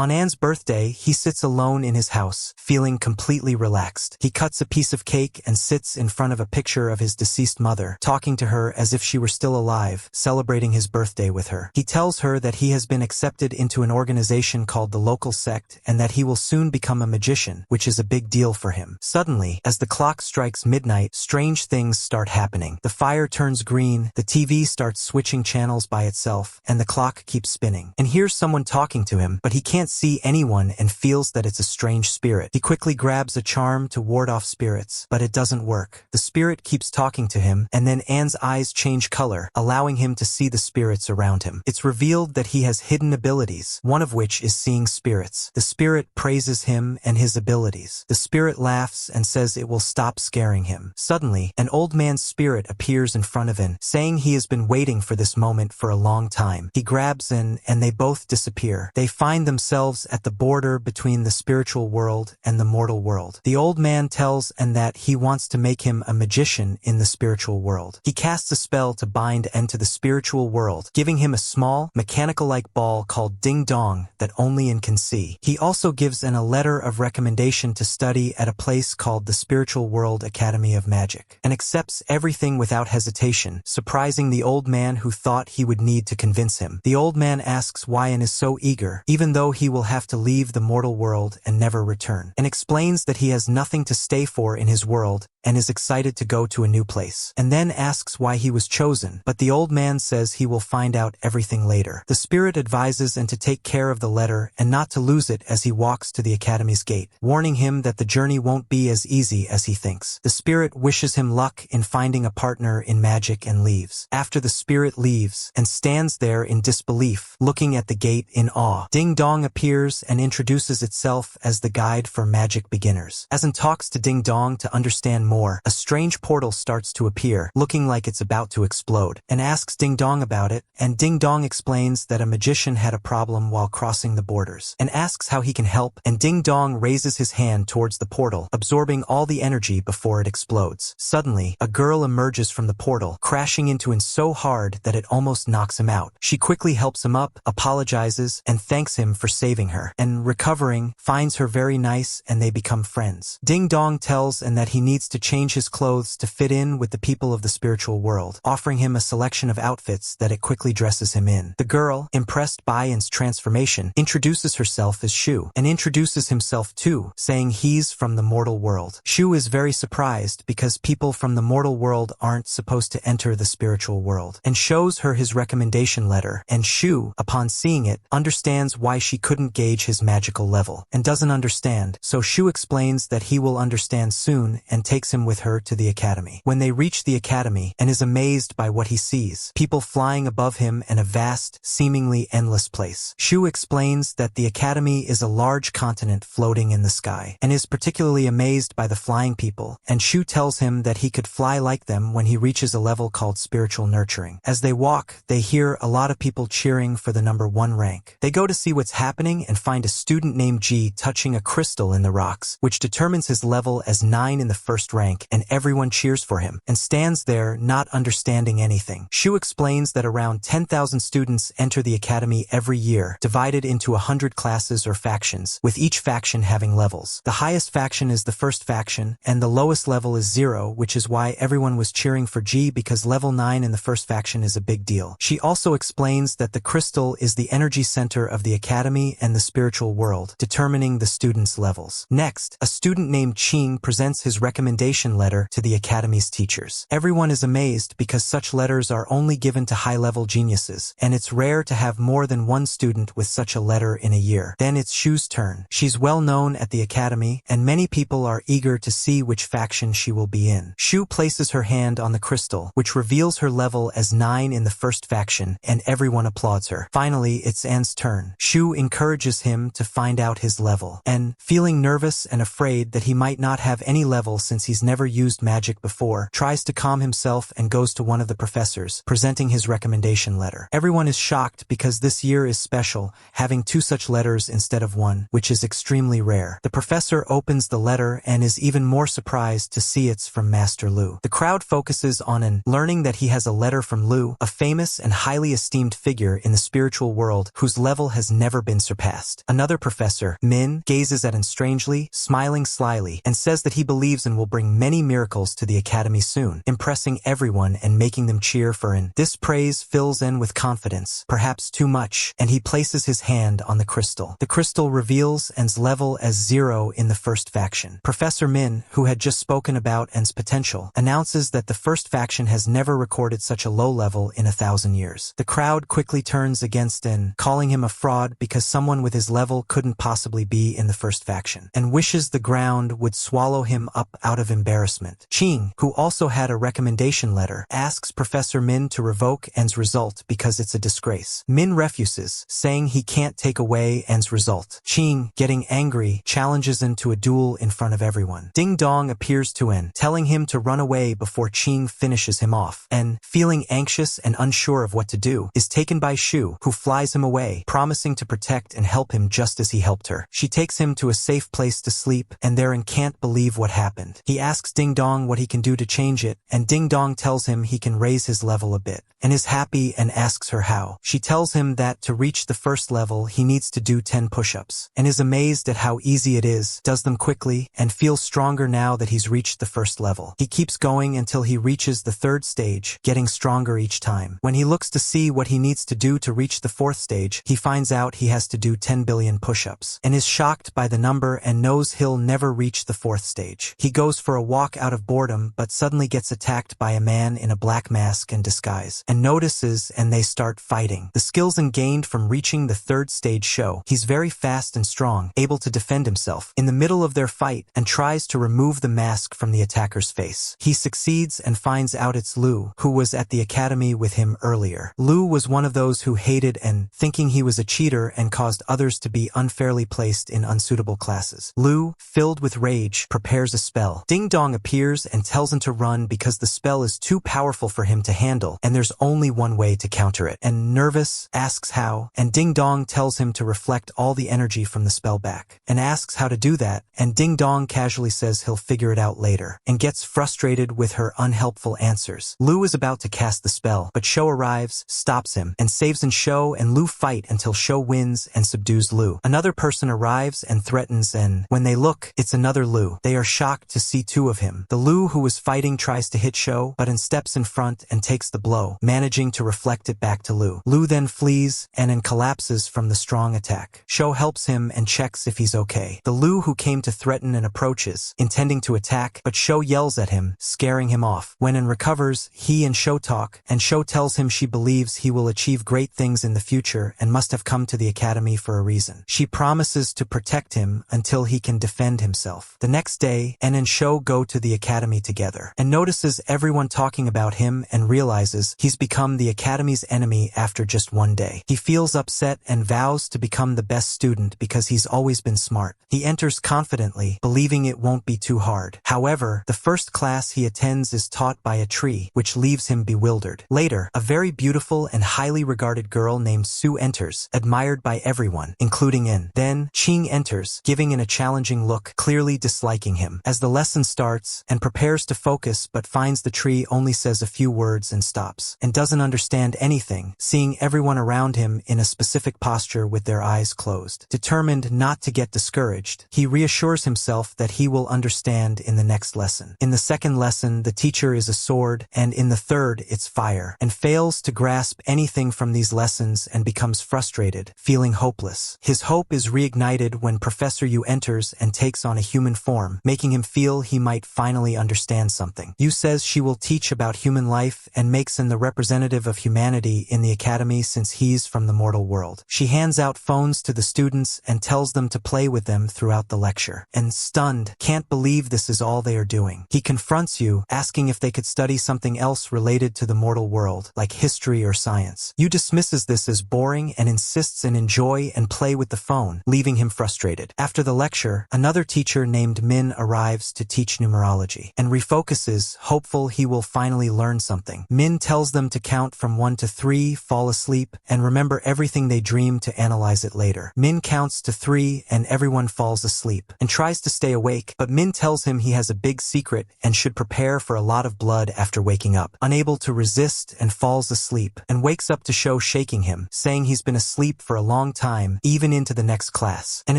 On Anne's birthday, he sits alone in his house, feeling completely relaxed. He cuts a piece of cake and sits in front of a picture of his deceased mother, talking to her as if she were still alive, celebrating his birthday with her. He tells her that he has been accepted into an organization called the local sect and that he will soon become a magician, which is a big deal for him. Suddenly, as the clock strikes midnight, strange things start happening. The fire turns green, the TV starts switching channels by itself, and the clock keeps spinning. And here's someone talking to him, but he can't see anyone and feels that it's a strange spirit. He quickly grabs a charm to ward off spirits, but it doesn't work. The spirit keeps talking to him, and then Anne's eyes change color, allowing him to see the spirits around him. It's revealed that he has hidden abilities, one of which is seeing spirits. The spirit praises him and his abilities. The spirit laughs and says it will stop scaring him. Suddenly, an old man's spirit appears in front of An, saying he has been waiting for this moment for a long time. He grabs An, and they both disappear. They find themselves at the border between the spiritual world and the mortal world. The old man tells An that he wants to make him a magician in the spiritual world. He casts a spell to bind An to the spiritual world, giving him a small, mechanical-like ball called Ding Dong that only An can see. He also gives An a letter of recommendation to study at a place called the Spiritual World Academy of Magic, and accepts everything without hesitation, surprising the old man who thought he would need to convince him. The old man asks why An is so eager, even though he will have to leave the mortal world and never return, and explains that he has nothing to stay for in his world and is excited to go to a new place, and then asks why he was chosen, but the old man says he will find out everything later. The spirit advises An to take care of the letter and not to lose it as he walks to the academy's gate, warning him that the journey won't be as easy as he thinks. The spirit wishes him luck in finding a partner in magic and leaves. After the spirit leaves, and stands there in disbelief, looking at the gate in awe. Ding Dong appears and introduces itself as the guide for magic beginners. As An talks to Ding Dong to understand more, a strange portal starts to appear, looking like it's about to explode, and asks Ding Dong about it, and Ding Dong explains that a magician had a problem while crossing the borders, and asks how he can help, and Ding Dong raises his hand towards the portal, absorbing all the energy before it explodes. Suddenly, a girl emerges from the portal, crashing into An so hard that it almost knocks him out. She quickly helps him up, apologizes, and thanks him for saving her, and recovering, finds her very nice and they become friends. Ding Dong tells An that he needs to change his clothes to fit in with the people of the spiritual world, offering him a selection of outfits that it quickly dresses him in. The girl, impressed by An's transformation, introduces herself as Shu, and introduces himself too, saying he's from the mortal world. Shu is very surprised because people from the mortal world aren't supposed to enter the spiritual world, and shows her his recommendation letter, and Shu, upon seeing it, understands why she couldn't gauge his magical level, and doesn't understand, so Shu explains that he will understand soon and takes him with her to the academy. When they reach the academy, and is amazed by what he sees, people flying above him and a vast, seemingly endless place. Shu explains that the academy is a large continent floating in the sky, and is particularly amazed by the flying people, and Shu tells him that he could fly like them when he reaches a level called spiritual nurturing. As they walk, they hear a lot of people cheering for the number 1 rank. They go to see what's happening and find a student named G touching a crystal in the rocks, which determines his level as 9 in the first rank, and everyone cheers for him, and stands there not understanding anything. Shu explains that around 10,000 students enter the academy every year, divided into 100 classes or factions, with each faction having levels. The highest faction is the first faction, and the lowest level is 0, which is why everyone was cheering for G because level 9 in the first faction is a big deal. She also explains that the crystal is the energy center of the academy and the spiritual world, determining the students' levels. Next, a student named Qing presents his recommendation letter to the academy's teachers. Everyone is amazed because such letters are only given to high-level geniuses, and it's rare to have more than one student with such a letter in a year. Then it's Shu's turn. She's well known at the academy, and many people are eager to see which faction she will be in. Shu places her hand on the crystal, which reveals her level as 9 in the first faction, and everyone applauds her. Finally, it's An's turn. Shu encourages him to find out his level, and, feeling nervous and afraid that he might not have any level since he's never used magic before, tries to calm himself and goes to one of the professors, presenting his recommendation letter. Everyone is shocked because this year is special, having 2 such letters instead of 1, which is extremely rare. The professor opens the letter and is even more surprised to see it's from Master Lu. The crowd focuses on An, learning that he has a letter from Lu, a famous and highly esteemed figure in the spiritual world whose level has never been surpassed. Another professor, Min, gazes at him strangely, smiling slyly, and says that he believes in will bring many miracles to the academy soon, impressing everyone and making them cheer for En. This praise fills En with confidence, perhaps too much, and he places his hand on the crystal. The crystal reveals En's level as 0 in the first faction. Professor Min, who had just spoken about En's potential, announces that the first faction has never recorded such a low level in 1,000 years. The crowd quickly turns against En, calling him a fraud because someone with his level couldn't possibly be in the first faction, and wishes the ground would swallow him up out of embarrassment. Ching, who also had a recommendation letter, asks Professor Min to revoke En's result because it's a disgrace. Min refuses, saying he can't take away En's result. Ching, getting angry, challenges En to a duel in front of everyone. Ding Dong appears to En, telling him to run away before Ching finishes him off. En, feeling anxious and unsure of what to do, is taken by Shu, who flies him away, promising to protect and help him just as he helped her. She takes him to a safe place to sleep, and therein can't believe what happened. He asks Ding Dong what he can do to change it, and Ding Dong tells him he can raise his level a bit, and is happy and asks her how. She tells him that to reach the first level he needs to do 10 push-ups, and is amazed at how easy it is, does them quickly, and feels stronger now that he's reached the first level. He keeps going until he reaches the 3rd stage, getting stronger each time. When he looks to see what he needs to do to reach the 4th stage, he finds out he has to do 10 billion push-ups, and is shocked by the number and knows he'll never reach the 4th stage. He goes for a walk out of boredom but suddenly gets attacked by a man in a black mask and disguise, and notices, and they start fighting. The skills gained from reaching the 3rd stage show he's very fast and strong, able to defend himself in the middle of their fight, and tries to remove the mask from the attacker's face. He succeeds and finds out it's Lu, who was at the academy with him earlier. Lu was one of those who hated En, thinking he was a cheater and caused others to be unfairly placed in unsuitable classes. Lu, filled with rage, prepares a spell. Ding Dong appears and tells him to run because the spell is too powerful for him to handle, and there's only one way to counter it. And nervous, asks how, and Ding Dong tells him to reflect all the energy from the spell back, and asks how to do that, and Ding Dong casually says he'll figure it out later, and gets frustrated with her unhelpful answers. Lu is about to cast the spell, but Shou arrives, stops him, and saves En. Shou and Lu fight until Shou wins and subdues Lu. Another person arrives and threatens En. When they look, it's another Lu. They are shocked to see 2 of him. The Lu who was fighting tries to hit Shou, but En steps in front and takes the blow, managing to reflect it back to Lu. Lu then flees, and En collapses from the strong attack. Shou helps him and checks if he's okay. The Lu who came to threaten En approaches, intending to attack, but Shou yells at him, scaring him off. When En recovers, he and Shou talk, and Shou tells him she believes he will achieve great things in the future and must have come to the academy for a reason. She promises to protect him until he can defend himself. The next day, En and Shou go to the academy together, and notices everyone talking about him and realizes he's become the academy's enemy after just one day. He feels upset and vows to become the best student because he's always been smart. He enters confidently, believing it won't be too hard. However, the first class he attends is taught by a tree, which leaves him bewildered. Later, a very beautiful and highly regarded girl named Su enters, admired by everyone, including En. Then, Ching enters, giving En a challenging look, clearly disliking him. As the lesson starts, En prepares to focus but finds the tree only says a few words and stops, and doesn't understand anything, seeing everyone around him in a specific posture with their eyes closed. Determined not to get discouraged, he reassures himself that he will understand in the next lesson. In the second lesson, the teacher is a sword, and in the third, it's fire, and fails to grasp anything from these lessons and becomes frustrated, feeling hopeless. His hope is reignited when Professor Yu enters and takes on a human form, making him feel he might finally understand something. Yu says she will teach about human life and makes him the representative of humanity in the academy since he's from the mortal world. She hands out phones to the students and tells them to play with them throughout the lecture. And stunned, can't believe this is all they are doing. He confronts Yu, asking if they could study something else related to the mortal world, like history or science. Yu dismisses this as boring and insists in enjoy and play with the phone, leaving him frustrated. After the lecture, another teacher named Min arrives to teach numerology, and refocuses, hopeful he will finally learn something. Min tells them to count from 1 to 3, fall asleep, and remember everything they dream to analyze it later. Min counts to 3 and everyone falls asleep, and tries to stay awake, but Min tells him he has a big secret and should prepare for a lot of blood after waking up. Unable to resist and falls asleep, and wakes up to Shou shaking him, saying he's been asleep for a long long time, even into the next class, and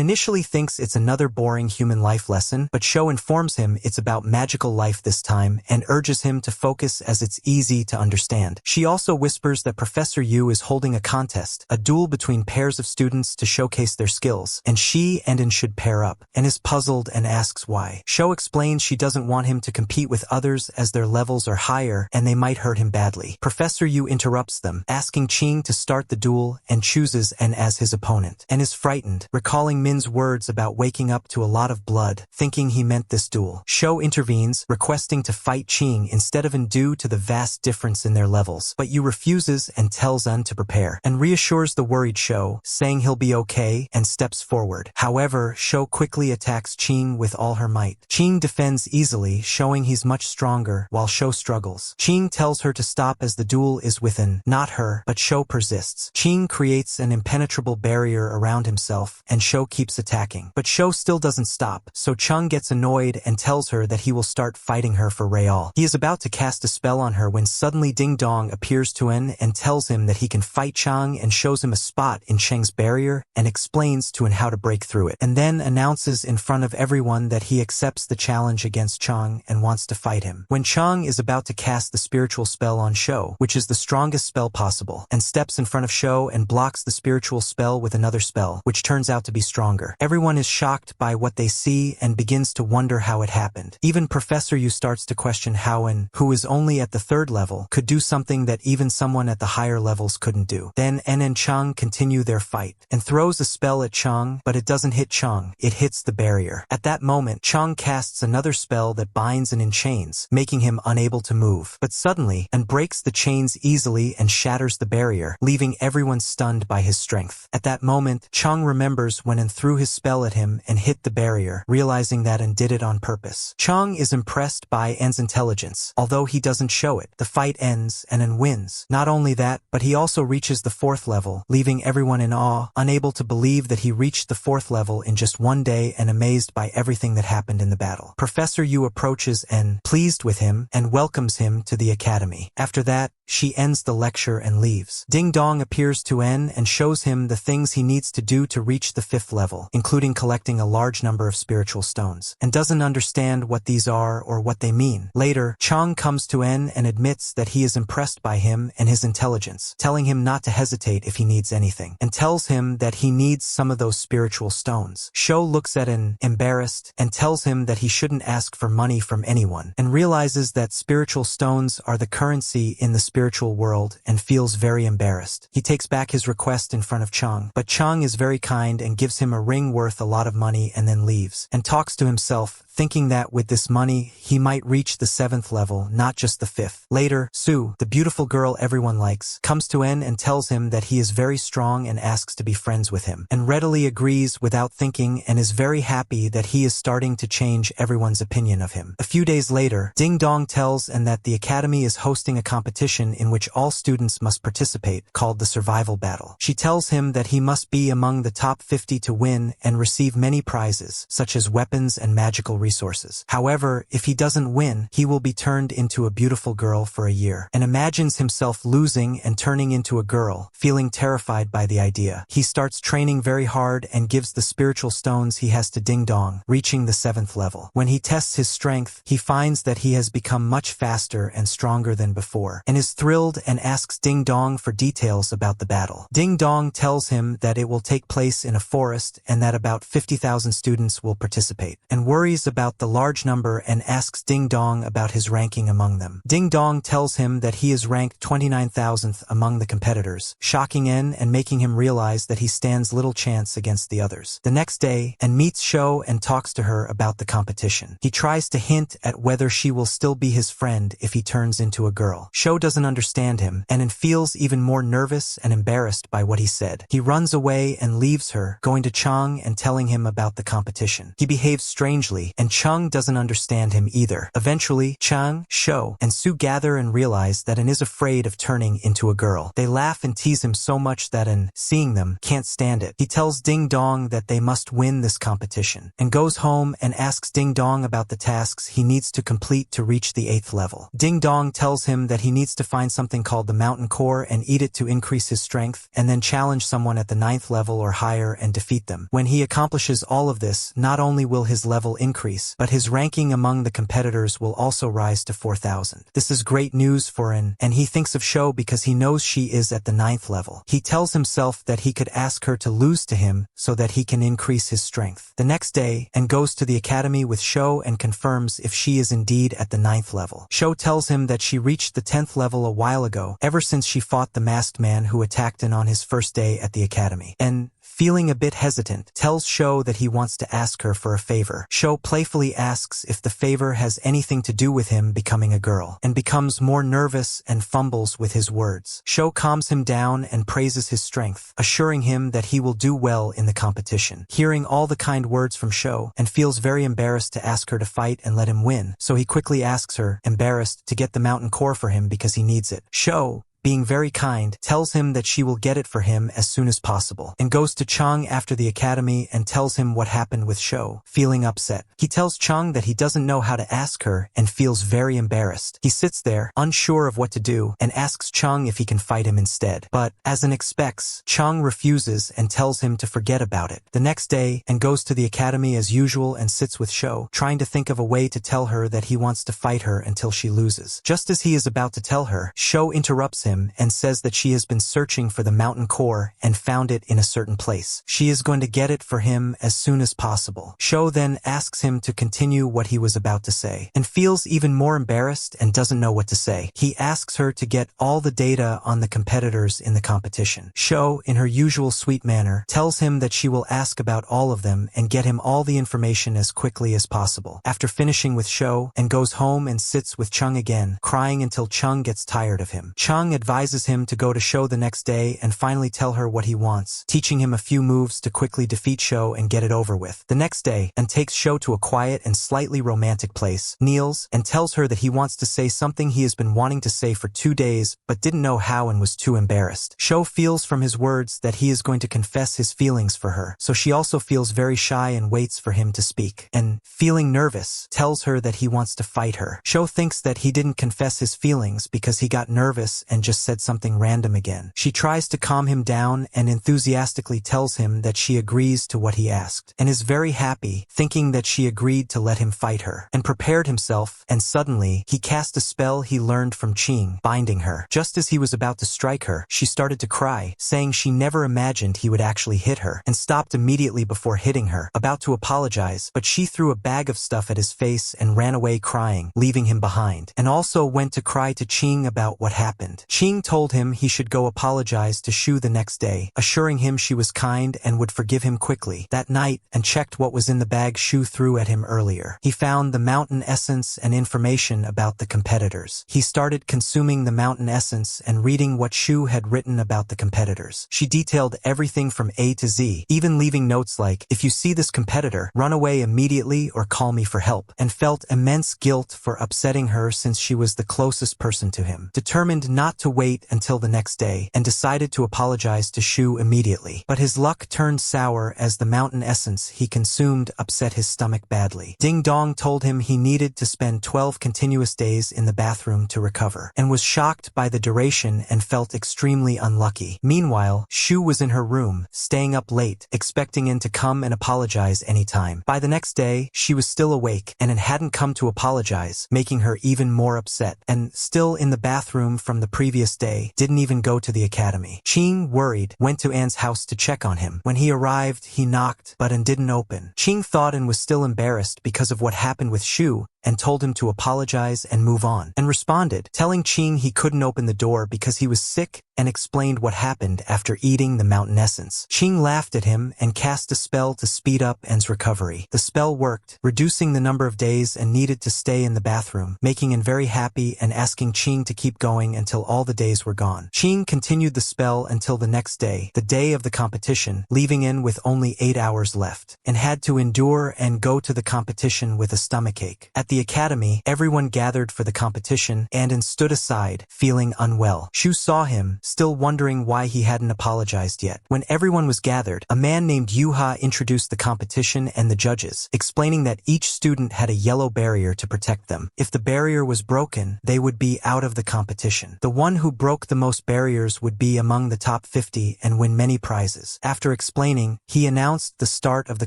initially thinks it's another boring human life lesson, but Sho informs him it's about magical life this time and urges him to focus as it's easy to understand. She also whispers that Professor Yu is holding a contest, a duel between pairs of students to showcase their skills, and she and En should pair up, and is puzzled and asks why. Sho explains she doesn't want him to compete with others as their levels are higher and they might hurt him badly. Professor Yu interrupts them, asking Ching to start the duel, and chooses En as his opponent. En is frightened, recalling Min's words about waking up to a lot of blood, thinking he meant this duel. Sho intervenes, requesting to fight Ching instead of En due to the vast difference in their levels, but Yu refuses and tells En to prepare, and reassures the worried Sho, saying he'll be okay, and steps forward. However, Sho quickly attacks Ching with all her might. Ching defends easily, showing he's much stronger, while Sho struggles. Ching tells her to stop as the duel is with En, not her, but Sho persists. Ching creates an impenetrable barrier around himself, and Sho keeps attacking. But Sho still doesn't stop, so Chung gets annoyed and tells her that he will start fighting her for Real. He is about to cast a spell on her when suddenly Ding Dong appears to En and tells him that he can fight Chang and shows him a spot in Cheng's barrier and explains to En how to break through it, and then announces in front of everyone that he accepts the challenge against Chang and wants to fight him. When Chang is about to cast the spiritual spell on Sho, which is the strongest spell possible, and steps in front of Sho and blocks the spiritual spell with another spell, which turns out to be stronger. Everyone is shocked by what they see and begins to wonder how it happened. Even Professor Yu starts to question how En, who is only at the 3rd level, could do something that even someone at the higher levels couldn't do. Then En and Chang continue their fight, and throws a spell at Chang, but it doesn't hit Chang, it hits the barrier. At that moment, Chang casts another spell that binds En in chains, making him unable to move. But suddenly, En breaks the chains easily and shatters the barrier, leaving everyone stunned by his strength. At that moment, Chang remembers when En threw his spell at him and hit the barrier, realizing that En did it on purpose. Chang is impressed by En's intelligence, although he doesn't show it. The fight ends and En wins. Not only that, but he also reaches the 4th level, leaving everyone in awe, unable to believe that he reached the 4th level in just one day and amazed by everything that happened in the battle. Professor Yu approaches En, pleased with him, and welcomes him to the academy. After that, she ends the lecture and leaves. Ding Dong appears to En and shows him the things he needs to do to reach the 5th level, including collecting a large number of spiritual stones, and doesn't understand what these are or what they mean. Later, Chang comes to En and admits that he is impressed by him and his intelligence, telling him not to hesitate if he needs anything, and tells him that he needs some of those spiritual stones. Sho looks at En, embarrassed, and tells him that he shouldn't ask for money from anyone, and realizes that spiritual stones are the currency in the spiritual world and feels very embarrassed. He takes back his request in front of Chang, but Chang is very kind and gives him a ring worth a lot of money and then leaves, and talks to himself, thinking that with this money, he might reach the 7th level, not just the 5th. Later, Sue, the beautiful girl everyone likes, comes to En and tells him that he is very strong and asks to be friends with him, and readily agrees without thinking and is very happy that he is starting to change everyone's opinion of him. A few days later, Ding Dong tells En that the academy is hosting a competition in which all students must participate, called the Survival Battle. She tells him that he must be among the top 50 to win and receive many prizes, such as weapons and magical resources. However, if he doesn't win, he will be turned into a beautiful girl for a year, and imagines himself losing and turning into a girl, feeling terrified by the idea. He starts training very hard and gives the spiritual stones he has to Ding Dong, reaching the 7th level. When he tests his strength, he finds that he has become much faster and stronger than before, and is thrilled and asks Ding Dong for details about the battle. Ding Dong tells him that it will take place in a forest and that about 50,000 students will participate, and worries about the large number and asks Ding Dong about his ranking among them. Ding Dong tells him that he is ranked 29,000th among the competitors, shocking En and making him realize that he stands little chance against the others. The next day, En meets Sho and talks to her about the competition. He tries to hint at whether she will still be his friend if he turns into a girl. Sho doesn't understand him, and En feels even more nervous and embarrassed by what he said. He runs away and leaves her, going to Chang and telling him about the competition. He behaves strangely, and Chang doesn't understand him either. Eventually, Chang, Sho, and Sue gather and realize that En is afraid of turning into a girl. They laugh and tease him so much that En, seeing them, can't stand it. He tells Ding Dong that they must win this competition, and goes home and asks Ding Dong about the tasks he needs to complete to reach the 8th level. Ding Dong tells him that he needs to find something called the mountain core and eat it to increase his strength, and then challenge someone at the 9th level or higher and defeat them. When he accomplishes all of this, not only will his level increase, but his ranking among the competitors will also rise to 4,000. This is great news for An, and he thinks of Sho because he knows she is at the 9th level. He tells himself that he could ask her to lose to him so that he can increase his strength. The next day, An goes to the academy with Sho and confirms if she is indeed at the 9th level. Sho tells him that she reached the 10th level a while ago, ever since she fought the masked man who attacked An on his first day at the academy. And feeling a bit hesitant, tells Sho that he wants to ask her for a favor. Sho playfully asks if the favor has anything to do with him becoming a girl, and becomes more nervous and fumbles with his words. Sho calms him down and praises his strength, assuring him that he will do well in the competition. Hearing all the kind words from Sho, and feels very embarrassed to ask her to fight and let him win, so he quickly asks her, embarrassed, to get the mountain core for him because he needs it. Sho, being very kind, tells him that she will get it for him as soon as possible, and goes to Chang after the academy and tells him what happened with Sho, feeling upset. He tells Chang that he doesn't know how to ask her and feels very embarrassed. He sits there, unsure of what to do, and asks Chang if he can fight him instead. But, as An expects, Chang refuses and tells him to forget about it. The next day, An goes to the academy as usual and sits with Sho, trying to think of a way to tell her that he wants to fight her until she loses. Just as he is about to tell her, Sho interrupts him and says that she has been searching for the mountain core and found it in a certain place. She is going to get it for him as soon as possible. Sho then asks him to continue what he was about to say, and feels even more embarrassed and doesn't know what to say. He asks her to get all the data on the competitors in the competition. Sho, in her usual sweet manner, tells him that she will ask about all of them and get him all the information as quickly as possible. After finishing with Sho, An goes home and sits with Chung again, crying until Chung gets tired of him. Chung advises him to go to Sho the next day and finally tell her what he wants, teaching him a few moves to quickly defeat Sho and get it over with. The next day, An takes Sho to a quiet and slightly romantic place, kneels, and tells her that he wants to say something he has been wanting to say for 2 days but didn't know how and was too embarrassed. Sho feels from his words that he is going to confess his feelings for her, so she also feels very shy and waits for him to speak. And, feeling nervous, tells her that he wants to fight her. Sho thinks that he didn't confess his feelings because he got nervous and just said something random again. She tries to calm him down and enthusiastically tells him that she agrees to what he asked, and is very happy, thinking that she agreed to let him fight her, and prepared himself, and suddenly, he cast a spell he learned from Ching, binding her. Just as he was about to strike her, she started to cry, saying she never imagined he would actually hit her, and stopped immediately before hitting her, about to apologize, but she threw a bag of stuff at his face and ran away crying, leaving him behind, and also went to cry to Ching about what happened. Ching told him he should go apologize to Shu the next day, assuring him she was kind and would forgive him quickly. That night, and checked what was in the bag Shu threw at him earlier. He found the mountain essence and information about the competitors. He started consuming the mountain essence and reading what Shu had written about the competitors. She detailed everything from A to Z, even leaving notes like, "If you see this competitor, run away immediately or call me for help," and felt immense guilt for upsetting her since she was the closest person to him. Determined not to wait until the next day, and decided to apologize to Shu immediately. But his luck turned sour as the mountain essence he consumed upset his stomach badly. Ding Dong told him he needed to spend 12 continuous days in the bathroom to recover, and was shocked by the duration and felt extremely unlucky. Meanwhile, Shu was in her room, staying up late, expecting In to come and apologize anytime. By the next day, she was still awake, and hadn't come to apologize, making her even more upset, and still in the bathroom from the previous day, didn't even go to the academy. Ching, worried, went to An's house to check on him. When he arrived, he knocked, but An didn't open. Ching thought An was still embarrassed because of what happened with Shu, and told him to apologize and move on, and responded, telling Ching he couldn't open the door because he was sick, and explained what happened after eating the mountain essence. Ching laughed at him and cast a spell to speed up An's recovery. The spell worked, reducing the number of days An needed to stay in the bathroom, making An very happy and asking Ching to keep going until all the days were gone. Ching continued the spell until the next day, the day of the competition, leaving An with only 8 hours left, and had to endure and go to the competition with a stomachache. At the academy, everyone gathered for the competition, and stood aside, feeling unwell. Shu saw him, still wondering why he hadn't apologized yet. When everyone was gathered, a man named Yuha introduced the competition and the judges, explaining that each student had a yellow barrier to protect them. If the barrier was broken, they would be out of the competition. The one who broke the most barriers would be among the top 50 and win many prizes. After explaining, he announced the start of the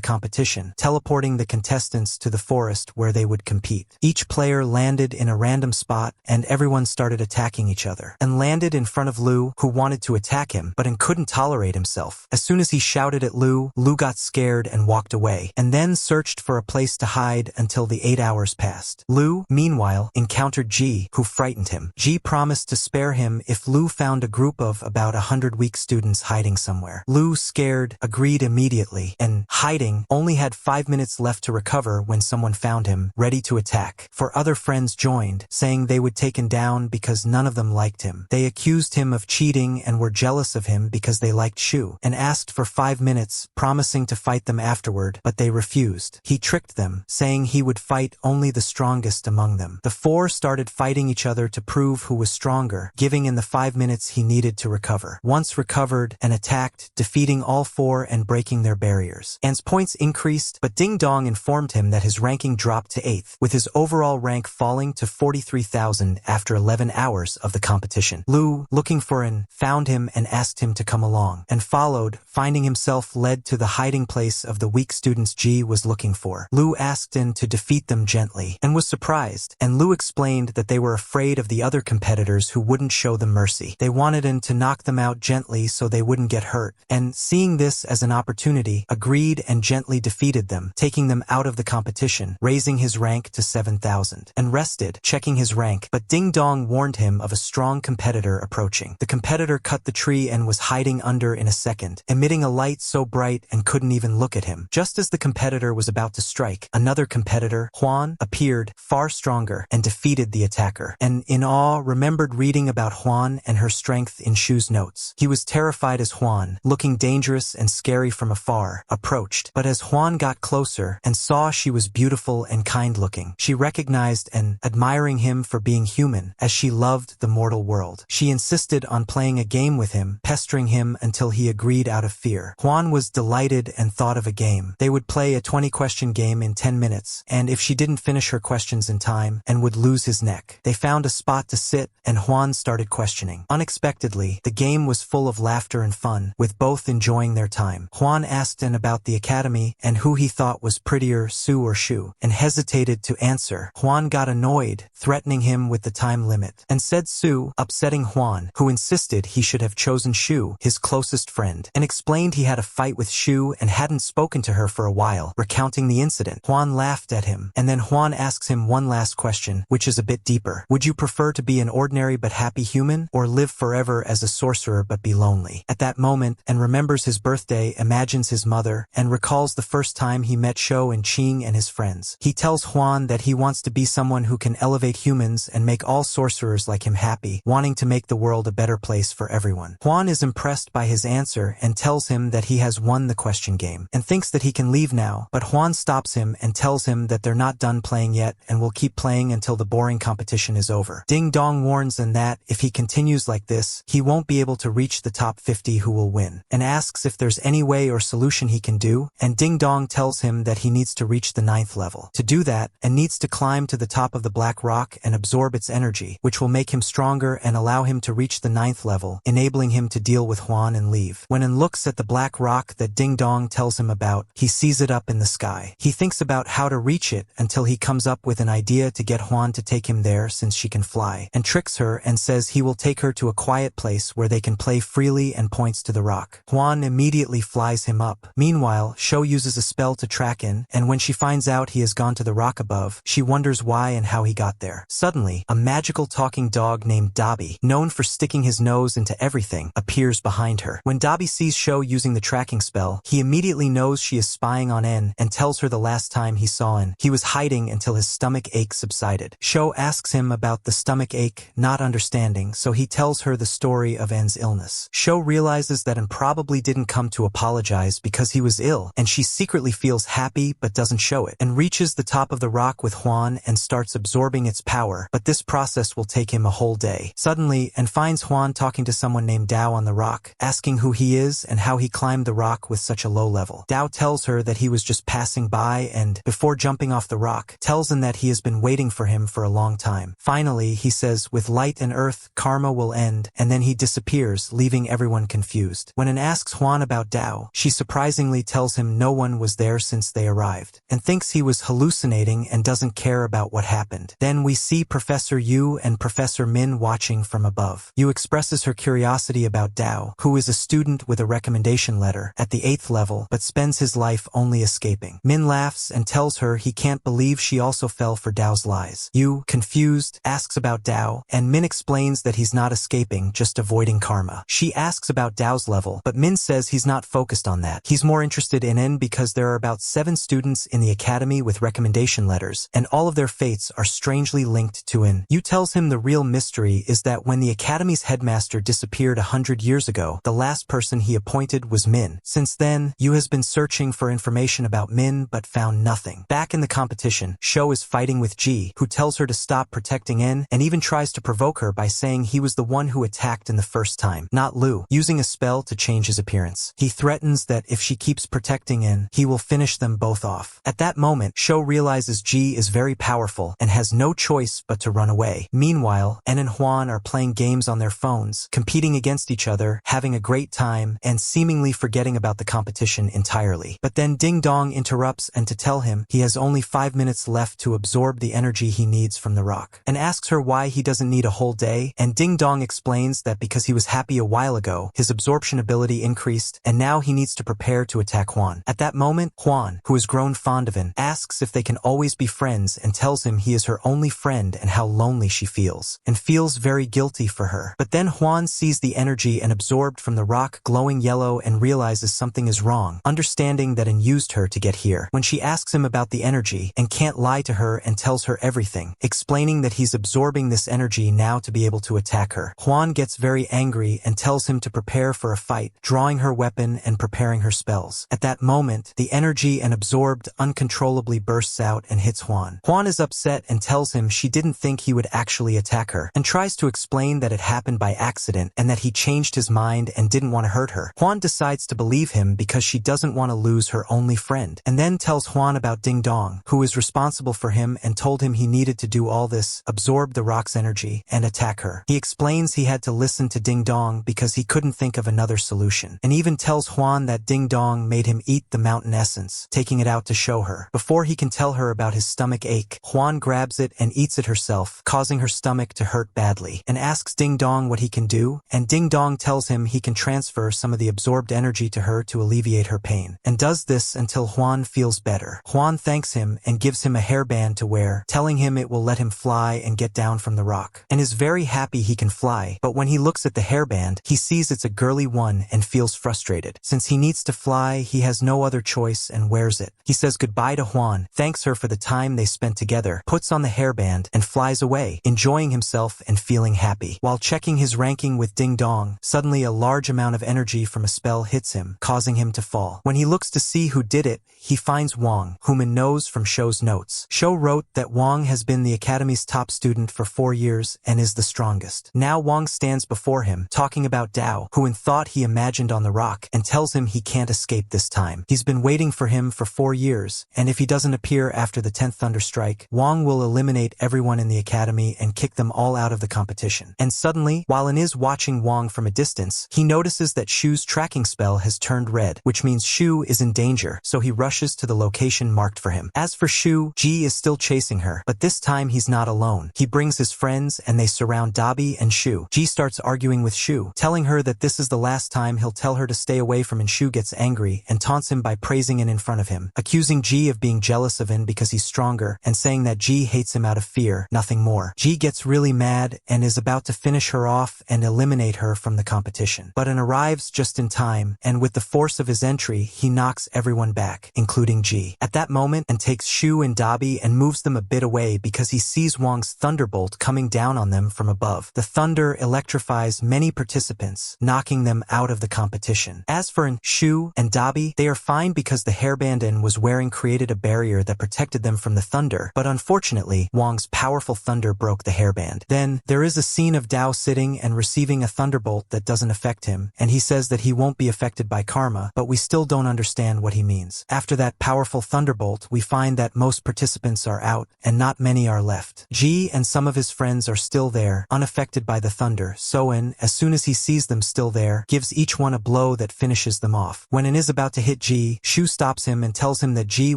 competition, teleporting the contestants to the forest where they would compete. Each player landed in a random spot, and everyone started attacking each other. And landed in front of Lu, who wanted to attack him, but couldn't tolerate himself. As soon as he shouted at Lu, Lu got scared and walked away, and then searched for a place to hide until the 8 hours passed. Lu, meanwhile, encountered Ji, who frightened him. Ji promised to spare him if Lu found a group of about 100 weak students hiding somewhere. Lu, scared, agreed immediately, and, hiding, only had 5 minutes left to recover when someone found him, ready to attack. For other friends joined, saying they would take him down because none of them liked him. They accused him of cheating and were jealous of him because they liked Shu, and asked for 5 minutes, promising to fight them afterward, but they refused. He tricked them, saying he would fight only the strongest among them. The four started fighting each other to prove who was stronger, giving in the 5 minutes he needed to recover. Once recovered, and attacked, defeating all four and breaking their barriers. An's points increased, but Ding Dong informed him that his ranking dropped to 8th, with his overall rank falling to 43,000 after 11 hours of the competition. Lu, looking for An, found him and asked him to come along, and followed, finding himself led to the hiding place of the weak students Ji was looking for. Lu asked An to defeat them gently, and was surprised, and Lu explained that they were afraid of the other competitors who wouldn't show them mercy. They wanted An to knock them out gently so they wouldn't get hurt, and, seeing this as an opportunity, agreed and gently defeated them, taking them out of the competition, raising his rank to 7,000, and rested, checking his rank, but Ding Dong warned him of a strong competitor approaching. The competitor cut the tree and was hiding under in a second, emitting a light so bright and couldn't even look at him. Just as the competitor was about to strike, another competitor, Huan, appeared, far stronger, and defeated the attacker, and, in awe, remembered reading about Huan and her strength in Shu's notes. He was terrified as Huan, looking dangerous and scary from afar, approached, but as Huan got closer and saw she was beautiful and kind-looking, she recognized An, admiring him for being human, as she loved the mortal world. She insisted on playing a game with him, pestering him until he agreed out of fear. Huan was delighted and thought of a game. They would play a 20-question game in 10 minutes, and if she didn't finish her questions in time, An would lose his neck. They found a spot to sit, and Huan started questioning. Unexpectedly, the game was full of laughter and fun, with both enjoying their time. Huan asked An about the academy and who he thought was prettier, Su or Shu, and hesitated to answer. Huan got annoyed, threatening him with the time limit, and said Su, upsetting Huan, who insisted he should have chosen Shu, his closest friend, and explained he had a fight with Shu and hadn't spoken to her for a while, recounting the incident. Huan laughed at him, and then Huan asks him one last question, which is a bit deeper. Would you prefer to be an ordinary but happy human, or live forever as a sorcerer but be lonely? At that moment, An remembers his birthday, imagines his mother, and recalls the first time he met Shou and Qing and his friends. He tells Huan that he wants to be someone who can elevate humans and make all sorcerers like him happy, wanting to make the world a better place for everyone. Huan is impressed by his answer and tells him that he has won the question game, and thinks that he can leave now, but Huan stops him and tells him that they're not done playing yet and will keep playing until the boring competition is over. Ding Dong warns An that, if he continues like this, he won't be able to reach the top 50 who will win, and asks if there's any way or solution he can do, and Ding Dong tells him that he needs to reach the 9th level. To do that, An needs to climb to the top of the black rock and absorb its energy, which will make him stronger and allow him to reach the 9th level, enabling him to deal with Huan and leave. When An looks at the black rock that Ding Dong tells him about, he sees it up in the sky. He thinks about how to reach it until he comes up with an idea to get Huan to take him there since she can fly, and tricks her and says he will take her to a quiet place where they can play freely and points to the rock. Huan immediately flies him up. Meanwhile, Shou uses a spell to track An, and when she finds out he has gone to the rock above, she wonders why and how he got there. Suddenly, a magical talking dog named Dobby, known for sticking his nose into everything, appears behind her. When Dobby sees Shou using the tracking spell, he immediately knows she is spying on An and tells her the last time he saw An, he was hiding until his stomach ache subsided. Shou asks him about the stomach ache, not understanding, so he tells her the story of An's illness. Shou realizes that An probably didn't come to apologize because he was ill, and she secretly feels happy but doesn't show it, and reaches the top of the rock rock with Juan and starts absorbing its power, but this process will take him a whole day. Suddenly, and finds Juan talking to someone named Dao on the rock, asking who he is and how he climbed the rock with such a low level. Dao tells her that he was just passing by and, before jumping off the rock, tells him that he has been waiting for him for a long time. Finally, he says, with light and earth, karma will end, and then he disappears, leaving everyone confused. When An asks Juan about Dao, she surprisingly tells him no one was there since they arrived, and thinks he was hallucinating and doesn't care about what happened. Then we see Professor Yu and Professor Min watching from above. Yu expresses her curiosity about Dao, who is a student with a recommendation letter at the 8th level, but spends his life only escaping. Min laughs and tells her he can't believe she also fell for Dao's lies. Yu, confused, asks about Dao, and Min explains that he's not escaping, just avoiding karma. She asks about Dao's level, but Min says he's not focused on that. He's more interested in N because there are about 7 students in the academy with recommendation letters, and all of their fates are strangely linked to N. Yu tells him the real mystery is that when the academy's headmaster disappeared 100 years ago, the last person he appointed was Min. Since then, Yu has been searching for information about Min but found nothing. Back in the competition, Shou is fighting with Ji, who tells her to stop protecting N and even tries to provoke her by saying he was the one who attacked in the first time, not Lu, using a spell to change his appearance. He threatens that if she keeps protecting N, he will finish them both off. At that moment, Shou realizes Ji is very powerful and has no choice but to run away. Meanwhile, En and Juan are playing games on their phones, competing against each other, having a great time, and seemingly forgetting about the competition entirely. But then Ding Dong interrupts and to tell him he has only 5 minutes left to absorb the energy he needs from the rock, and asks her why he doesn't need a whole day, and Ding Dong explains that because he was happy a while ago, his absorption ability increased, and now he needs to prepare to attack Juan. At that moment, Juan, who has grown fond of him, asks if they can always be friends and tells him he is her only friend and how lonely she feels, and feels very guilty for her. But then Juan sees the energy and absorbed from the rock glowing yellow and realizes something is wrong, understanding that An used her to get here. When she asks him about the energy, and can't lie to her and tells her everything, explaining that he's absorbing this energy now to be able to attack her. Juan gets very angry and tells him to prepare for a fight, drawing her weapon and preparing her spells. At that moment, the energy and absorbed uncontrollably bursts out and hits Juan. Juan is upset and tells him she didn't think he would actually attack her, and tries to explain that it happened by accident and that he changed his mind and didn't want to hurt her. Juan decides to believe him because she doesn't want to lose her only friend, and then tells Juan about Ding Dong, who is responsible for him, and told him he needed to do all this, absorb the rock's energy, and attack her. He explains he had to listen to Ding Dong because he couldn't think of another solution, and even tells Juan that Ding Dong made him eat the mountain essence, taking it out to show her. Before he can tell her about his stomach ache, Juan grabs it and eats it herself, causing her stomach to hurt badly, and asks Ding Dong what he can do, and Ding Dong tells him he can transfer some of the absorbed energy to her to alleviate her pain, and does this until Juan feels better. Juan thanks him and gives him a hairband to wear, telling him it will let him fly and get down from the rock, and is very happy he can fly, but when he looks at the hairband, he sees it's a girly one and feels frustrated. Since he needs to fly, he has no other choice and wears it. He says goodbye to Juan, thanks her for the time they spent together, puts on the hairband, and flies away, enjoying himself and feeling happy. While checking his ranking with Ding Dong, suddenly a large amount of energy from a spell hits him, causing him to fall. When he looks to see who did it, he finds Wang, whom he knows from Shou's notes. Shou wrote that Wang has been the academy's top student for 4 years and is the strongest. Now Wang stands before him, talking about Dao, who in thought he imagined on the rock, and tells him he can't escape this time. He's been waiting for him for 4 years, and if he doesn't appear after the 10th Thunderstrike, Wang will eliminate everyone in the academy and kick them all out of the competition. And suddenly, while An is watching Wang from a distance, he notices that Shu's tracking spell has turned red, which means Shu is in danger, so he rushes to the location marked for him. As for Shu, Ji is still chasing her, but this time he's not alone. He brings his friends and they surround Dabi and Shu. Ji starts arguing with Shu, telling her that this is the last time he'll tell her to stay away from An. Shu gets angry and taunts him by praising An in front of him, accusing Ji of being jealous of An because he's stronger and saying that Ji hates him out of fear, nothing more. Ji gets really mad and is about to finish her off and eliminate her from the competition. But An arrives just in time, and with the force of his entry, he knocks everyone back, including Ji. At that moment, An takes Shu and Dabi and moves them a bit away because he sees Wang's thunderbolt coming down on them from above. The thunder electrifies many participants, knocking them out of the competition. As for Shu and Dabi, they are fine because the hairband An was wearing created a barrier that protected them from from the thunder, but unfortunately, Wang's powerful thunder broke the hairband. Then, there is a scene of Dao sitting and receiving a thunderbolt that doesn't affect him, and he says that he won't be affected by karma, but we still don't understand what he means. After that powerful thunderbolt, we find that most participants are out, and not many are left. Ji and some of his friends are still there, unaffected by the thunder. Soen, as soon as he sees them still there, gives each one a blow that finishes them off. When En is about to hit Ji, Shu stops him and tells him that Ji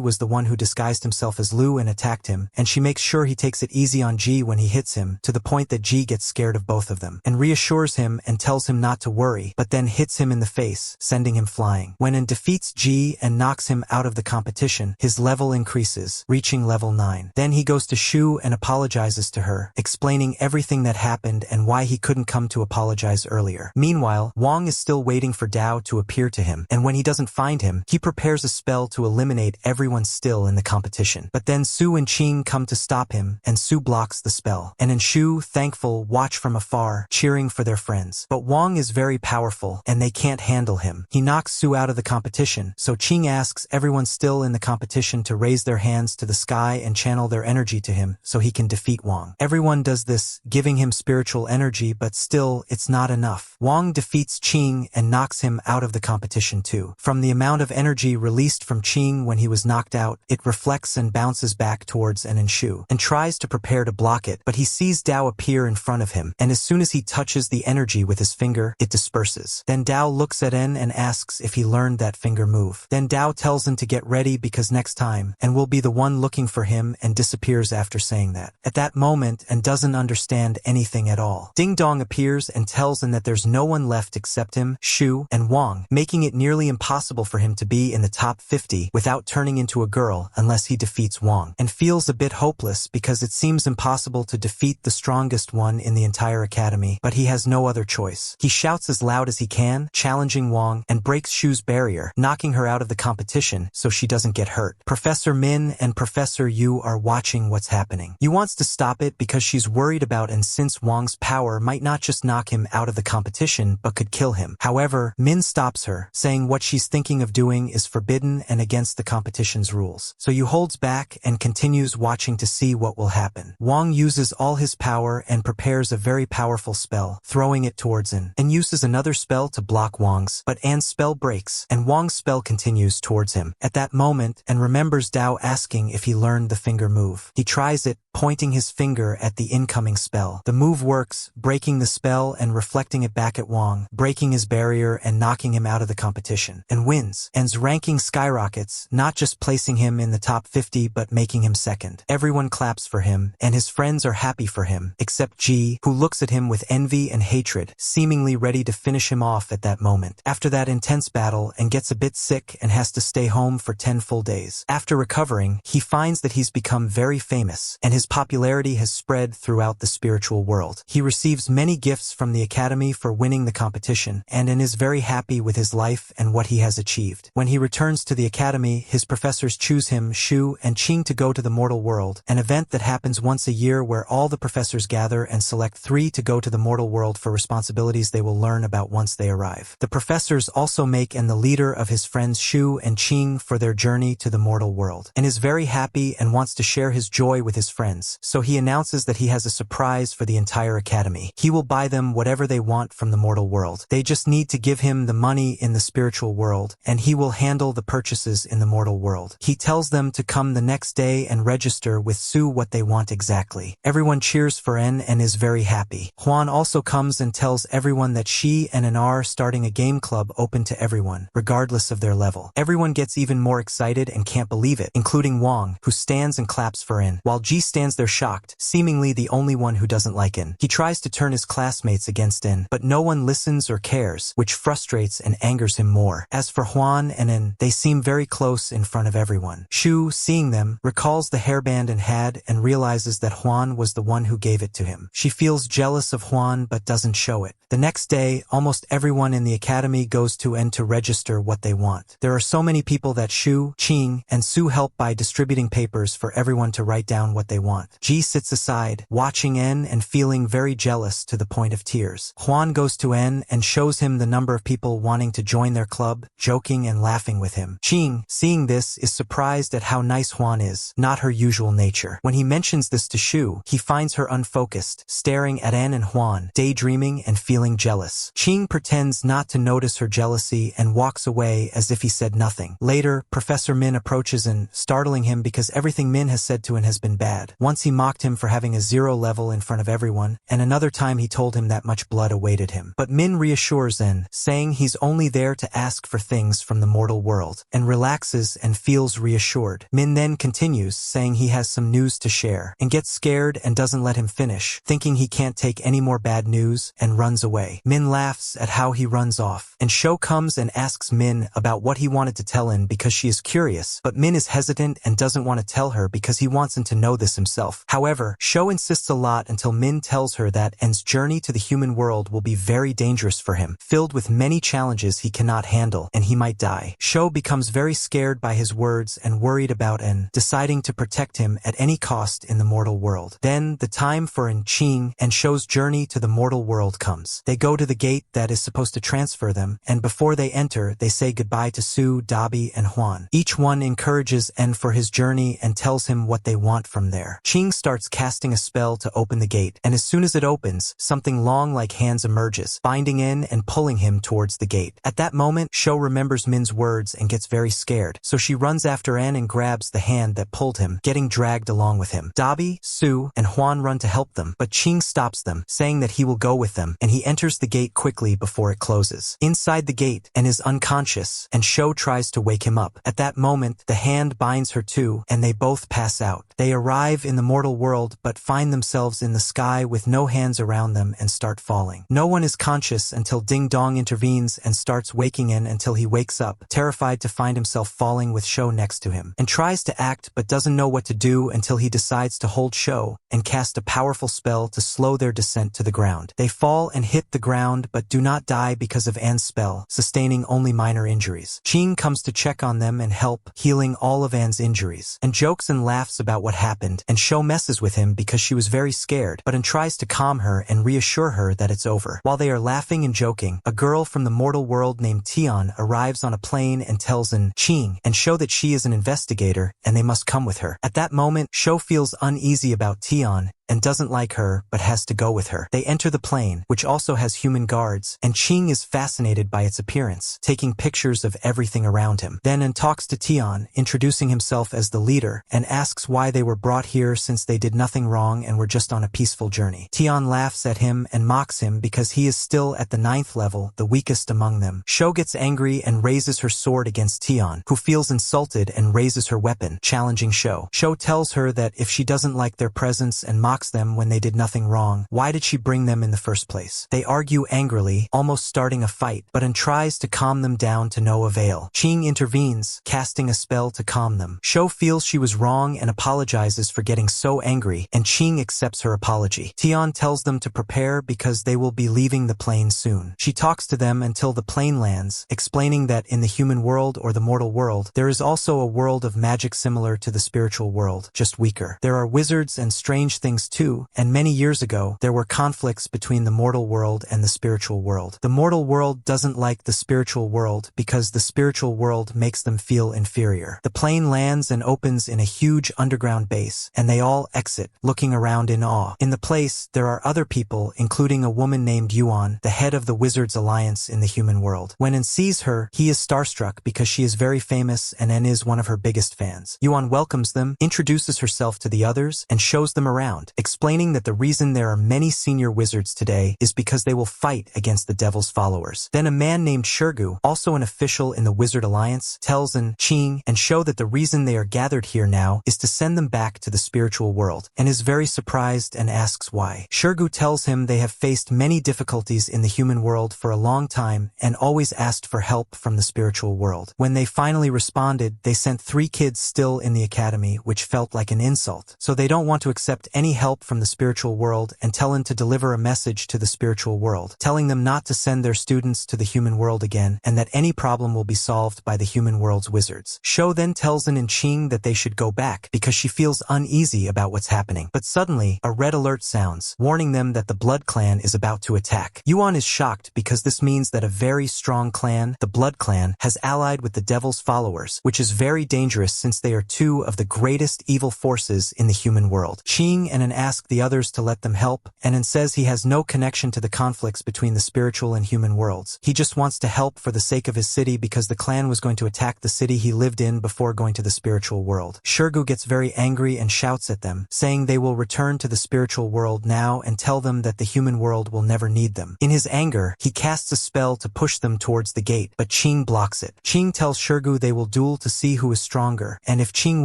was the one who disguised himself as Lu and attacked him, and she makes sure he takes it easy on Ji when he hits him, to the point that Ji gets scared of both of them, and reassures him and tells him not to worry, but then hits him in the face, sending him flying. When En defeats Ji and knocks him out of the competition, his level increases, reaching level 9. Then he goes to Shu and apologizes to her, explaining everything that happened and why he couldn't come to apologize earlier. Meanwhile, Wang is still waiting for Dao to appear to him, and when he doesn't find him, he prepares a spell to eliminate everyone still in the competition. But then Su and Qing come to stop him, and Su blocks the spell. And Shu, thankful, watch from afar, cheering for their friends. But Wang is very powerful, and they can't handle him. He knocks Su out of the competition, so Qing asks everyone still in the competition to raise their hands to the sky and channel their energy to him, so he can defeat Wang. Everyone does this, giving him spiritual energy, but still, it's not enough. Wang defeats Qing and knocks him out of the competition too. From the amount of energy released from Qing when he was knocked out, it reflects and bounces back towards En and Shu, and tries to prepare to block it, but he sees Dao appear in front of him, and as soon as he touches the energy with his finger, it disperses. Then Dao looks at En and asks if he learned that finger move. Then Dao tells him to get ready because next time, En will be the one looking for him, and disappears after saying that. At that moment, En doesn't understand anything at all. Ding Dong appears and tells En that there's no one left except him, Shu, and Wang, making it nearly impossible for him to be in the top 50 without turning into a girl unless he defeats Wang, and feels a bit hopeless because it seems impossible to defeat the strongest one in the entire academy, but he has no other choice. He shouts as loud as he can, challenging Wang, and breaks Shu's barrier, knocking her out of the competition so she doesn't get hurt. Professor Min and Professor Yu are watching what's happening. Yu wants to stop it because she's worried about, and since Wang's power might not just knock him out of the competition but could kill him. However, Min stops her, saying what she's thinking of doing is forbidden and against the competition's rules. So Yu holds back and continues watching to see what will happen. Wang uses all his power and prepares a very powerful spell, throwing it towards En, and uses another spell to block Wang's, but An's spell breaks, and Wang's spell continues towards him. At that moment, En remembers Dao asking if he learned the finger move. He tries it, pointing his finger at the incoming spell. The move works, breaking the spell and reflecting it back at Wang, breaking his barrier and knocking him out of the competition, and wins. En's ranking skyrockets, not just placing him in the top 50 but making him second. Everyone claps for him, and his friends are happy for him, except Ji, who looks at him with envy and hatred, seemingly ready to finish him off at that moment. After that intense battle, En gets a bit sick and has to stay home for 10 full days. After recovering, he finds that he's become very famous, and his popularity has spread throughout the spiritual world. He receives many gifts from the academy for winning the competition, and En is very happy with his life and what he has achieved. When he returns to the academy, his professors choose him, Shu, and Qing to go to the mortal world, an event that happens once a year where all the professors gather and select 3 to go to the mortal world for responsibilities they will learn about once they arrive. The professors also make En the leader of his friends Shu and Qing for their journey to the mortal world, and is very happy and wants to share his joy with his friends, so he announces that he has a surprise for the entire academy. He will buy them whatever they want from the mortal world. They just need to give him the money in the spiritual world, and he will handle the purchases in the mortal world. He tells them to come the next day and register with Su what they want exactly. Everyone cheers for En and is very happy. Huan also comes and tells everyone that she and En are starting a game club open to everyone, regardless of their level. Everyone gets even more excited and can't believe it, including Wang, who stands and claps for En, while Ji stands there shocked, seemingly the only one who doesn't like En. He tries to turn his classmates against En, but no one listens or cares, which frustrates and angers him more. As for Huan and En, they seem very close in front of everyone. Shu, seeing them, recalls the hairband En had and realizes that Huan was the one who gave it to him. She feels jealous of Huan but doesn't show it. The next day, almost everyone in the academy goes to En to register what they want. There are so many people that Shu, Qing, and Su help by distributing papers for everyone to write down what they want. Ji sits aside, watching En and feeling very jealous to the point of tears. Huan goes to En and shows him the number of people wanting to join their club, joking and laughing with him. Qing, seeing this, is surprised at how nice Huan Yuan is, not her usual nature. When he mentions this to Shu, he finds her unfocused, staring at An and Huan, daydreaming and feeling jealous. Qing pretends not to notice her jealousy and walks away as if he said nothing. Later, Professor Min approaches An, startling him because everything Min has said to An has been bad. Once he mocked him for having a 0 level in front of everyone, and another time he told him that much blood awaited him. But Min reassures An, saying he's only there to ask for things from the mortal world, and relaxes and feels reassured. Min then continues, saying he has some news to share, and gets scared and doesn't let him finish, thinking he can't take any more bad news, and runs away. Min laughs at how he runs off, and Sho comes and asks Min about what he wanted to tell An because she is curious, but Min is hesitant and doesn't want to tell her because he wants An to know this himself. However, Sho insists a lot until Min tells her that An's journey to the human world will be very dangerous for him, filled with many challenges he cannot handle, and he might die. Sho becomes very scared by his words and worried about An, deciding to protect him at any cost in the mortal world. Then, the time for An, Qing, and Sho's journey to the mortal world comes. They go to the gate that is supposed to transfer them, and before they enter, they say goodbye to Su, Dabi, and Huan. Each one encourages An for his journey and tells him what they want from there. Qing starts casting a spell to open the gate, and as soon as it opens, something long like hands emerges, binding An and pulling him towards the gate. At that moment, Sho remembers Min's words and gets very scared, so she runs after An and grabs the hand that pulled him, getting dragged along with him. Dabi, Su, and Huan run to help them, but Qing stops them, saying that he will go with them, and he enters the gate quickly before it closes. Inside the gate, An is unconscious, and Sho tries to wake him up. At that moment, the hand binds her too, and they both pass out. They arrive in the mortal world, but find themselves in the sky with no hands around them and start falling. No one is conscious until Ding Dong intervenes and starts waking An until he wakes up, terrified to find himself falling with Sho next to him, and tries to act but doesn't know what to do until he decides to hold Sho and cast a powerful spell to slow their descent to the ground. They fall and hit the ground but do not die because of An's spell, sustaining only minor injuries. Qing comes to check on them and help, healing all of An's injuries, and jokes and laughs about what happened, and Sho messes with him because she was very scared, but An tries to calm her and reassure her that it's over. While they are laughing and joking, a girl from the mortal world named Tian arrives on a plane and tells An, Qing, and Sho that she is an investigator and they must come with her. At that moment, Sho feels uneasy about Tian and doesn't like her but has to go with her. They enter the plane, which also has human guards, and Qing is fascinated by its appearance, taking pictures of everything around him. Then An talks to Tian, introducing himself as the leader, and asks why they were brought here since they did nothing wrong and were just on a peaceful journey. Tian laughs at him and mocks him because he is still at the 9th level, the weakest among them. Sho gets angry and raises her sword against Tian, who feels insulted and raises her weapon, challenging Sho. Sho tells her that if she doesn't like their presence and mocks them when they did nothing wrong, why did she bring them in the first place? They argue angrily, almost starting a fight, but An tries to calm them down to no avail. Qing intervenes, casting a spell to calm them. Sho feels she was wrong and apologizes for getting so angry, and Qing accepts her apology. Tian tells them to prepare because they will be leaving the plane soon. She talks to them until the plane lands, explaining that in the human world or the mortal world, there is also a world of magic similar to the spiritual world, just weaker. There are wizards and strange things too, and many years ago, there were conflicts between the mortal world and the spiritual world. The mortal world doesn't like the spiritual world because the spiritual world makes them feel inferior. The plane lands and opens in a huge underground base, and they all exit, looking around in awe. In the place, there are other people, including a woman named Yuan, the head of the Wizards Alliance in the human world. When An sees her, he is starstruck because she is very famous and An is one of her biggest fans. Yuan welcomes them, introduces herself to the others, and shows them around, explaining that the reason there are many senior wizards today is because they will fight against the devil's followers. Then a man named Shirgu, also an official in the Wizard Alliance, tells An, Qing, and Sho that the reason they are gathered here now is to send them back to the spiritual world, and is very surprised and asks why. Shirgu tells him they have faced many difficulties in the human world for a long time and always asked for help from the spiritual world. When they finally responded, they sent 3 kids still in the academy, which felt like an insult, so they don't want to accept any help from the spiritual world and tell him to deliver a message to the spiritual world, telling them not to send their students to the human world again and that any problem will be solved by the human world's wizards. Sho then tells An and Ching that they should go back because she feels uneasy about what's happening. But suddenly, a red alert sounds, warning them that the Blood Clan is about to attack. Yuan is shocked because this means that a very strong clan, the Blood Clan, has allied with the Devil's followers, which is very dangerous since they are two of the greatest evil forces in the human world. Ching and An ask the others to let them help, and An says he has no connection to the conflicts between the spiritual and human worlds. He just wants to help for the sake of his city because the clan was going to attack the city he lived in before going to the spiritual world. Shirgu gets very angry and shouts at them, saying they will return to the spiritual world now and tell them that the human world will never need them. In his anger, he casts a spell to push them towards the gate, but Ching blocks it. Ching tells Shirgu they will duel to see who is stronger, and if Ching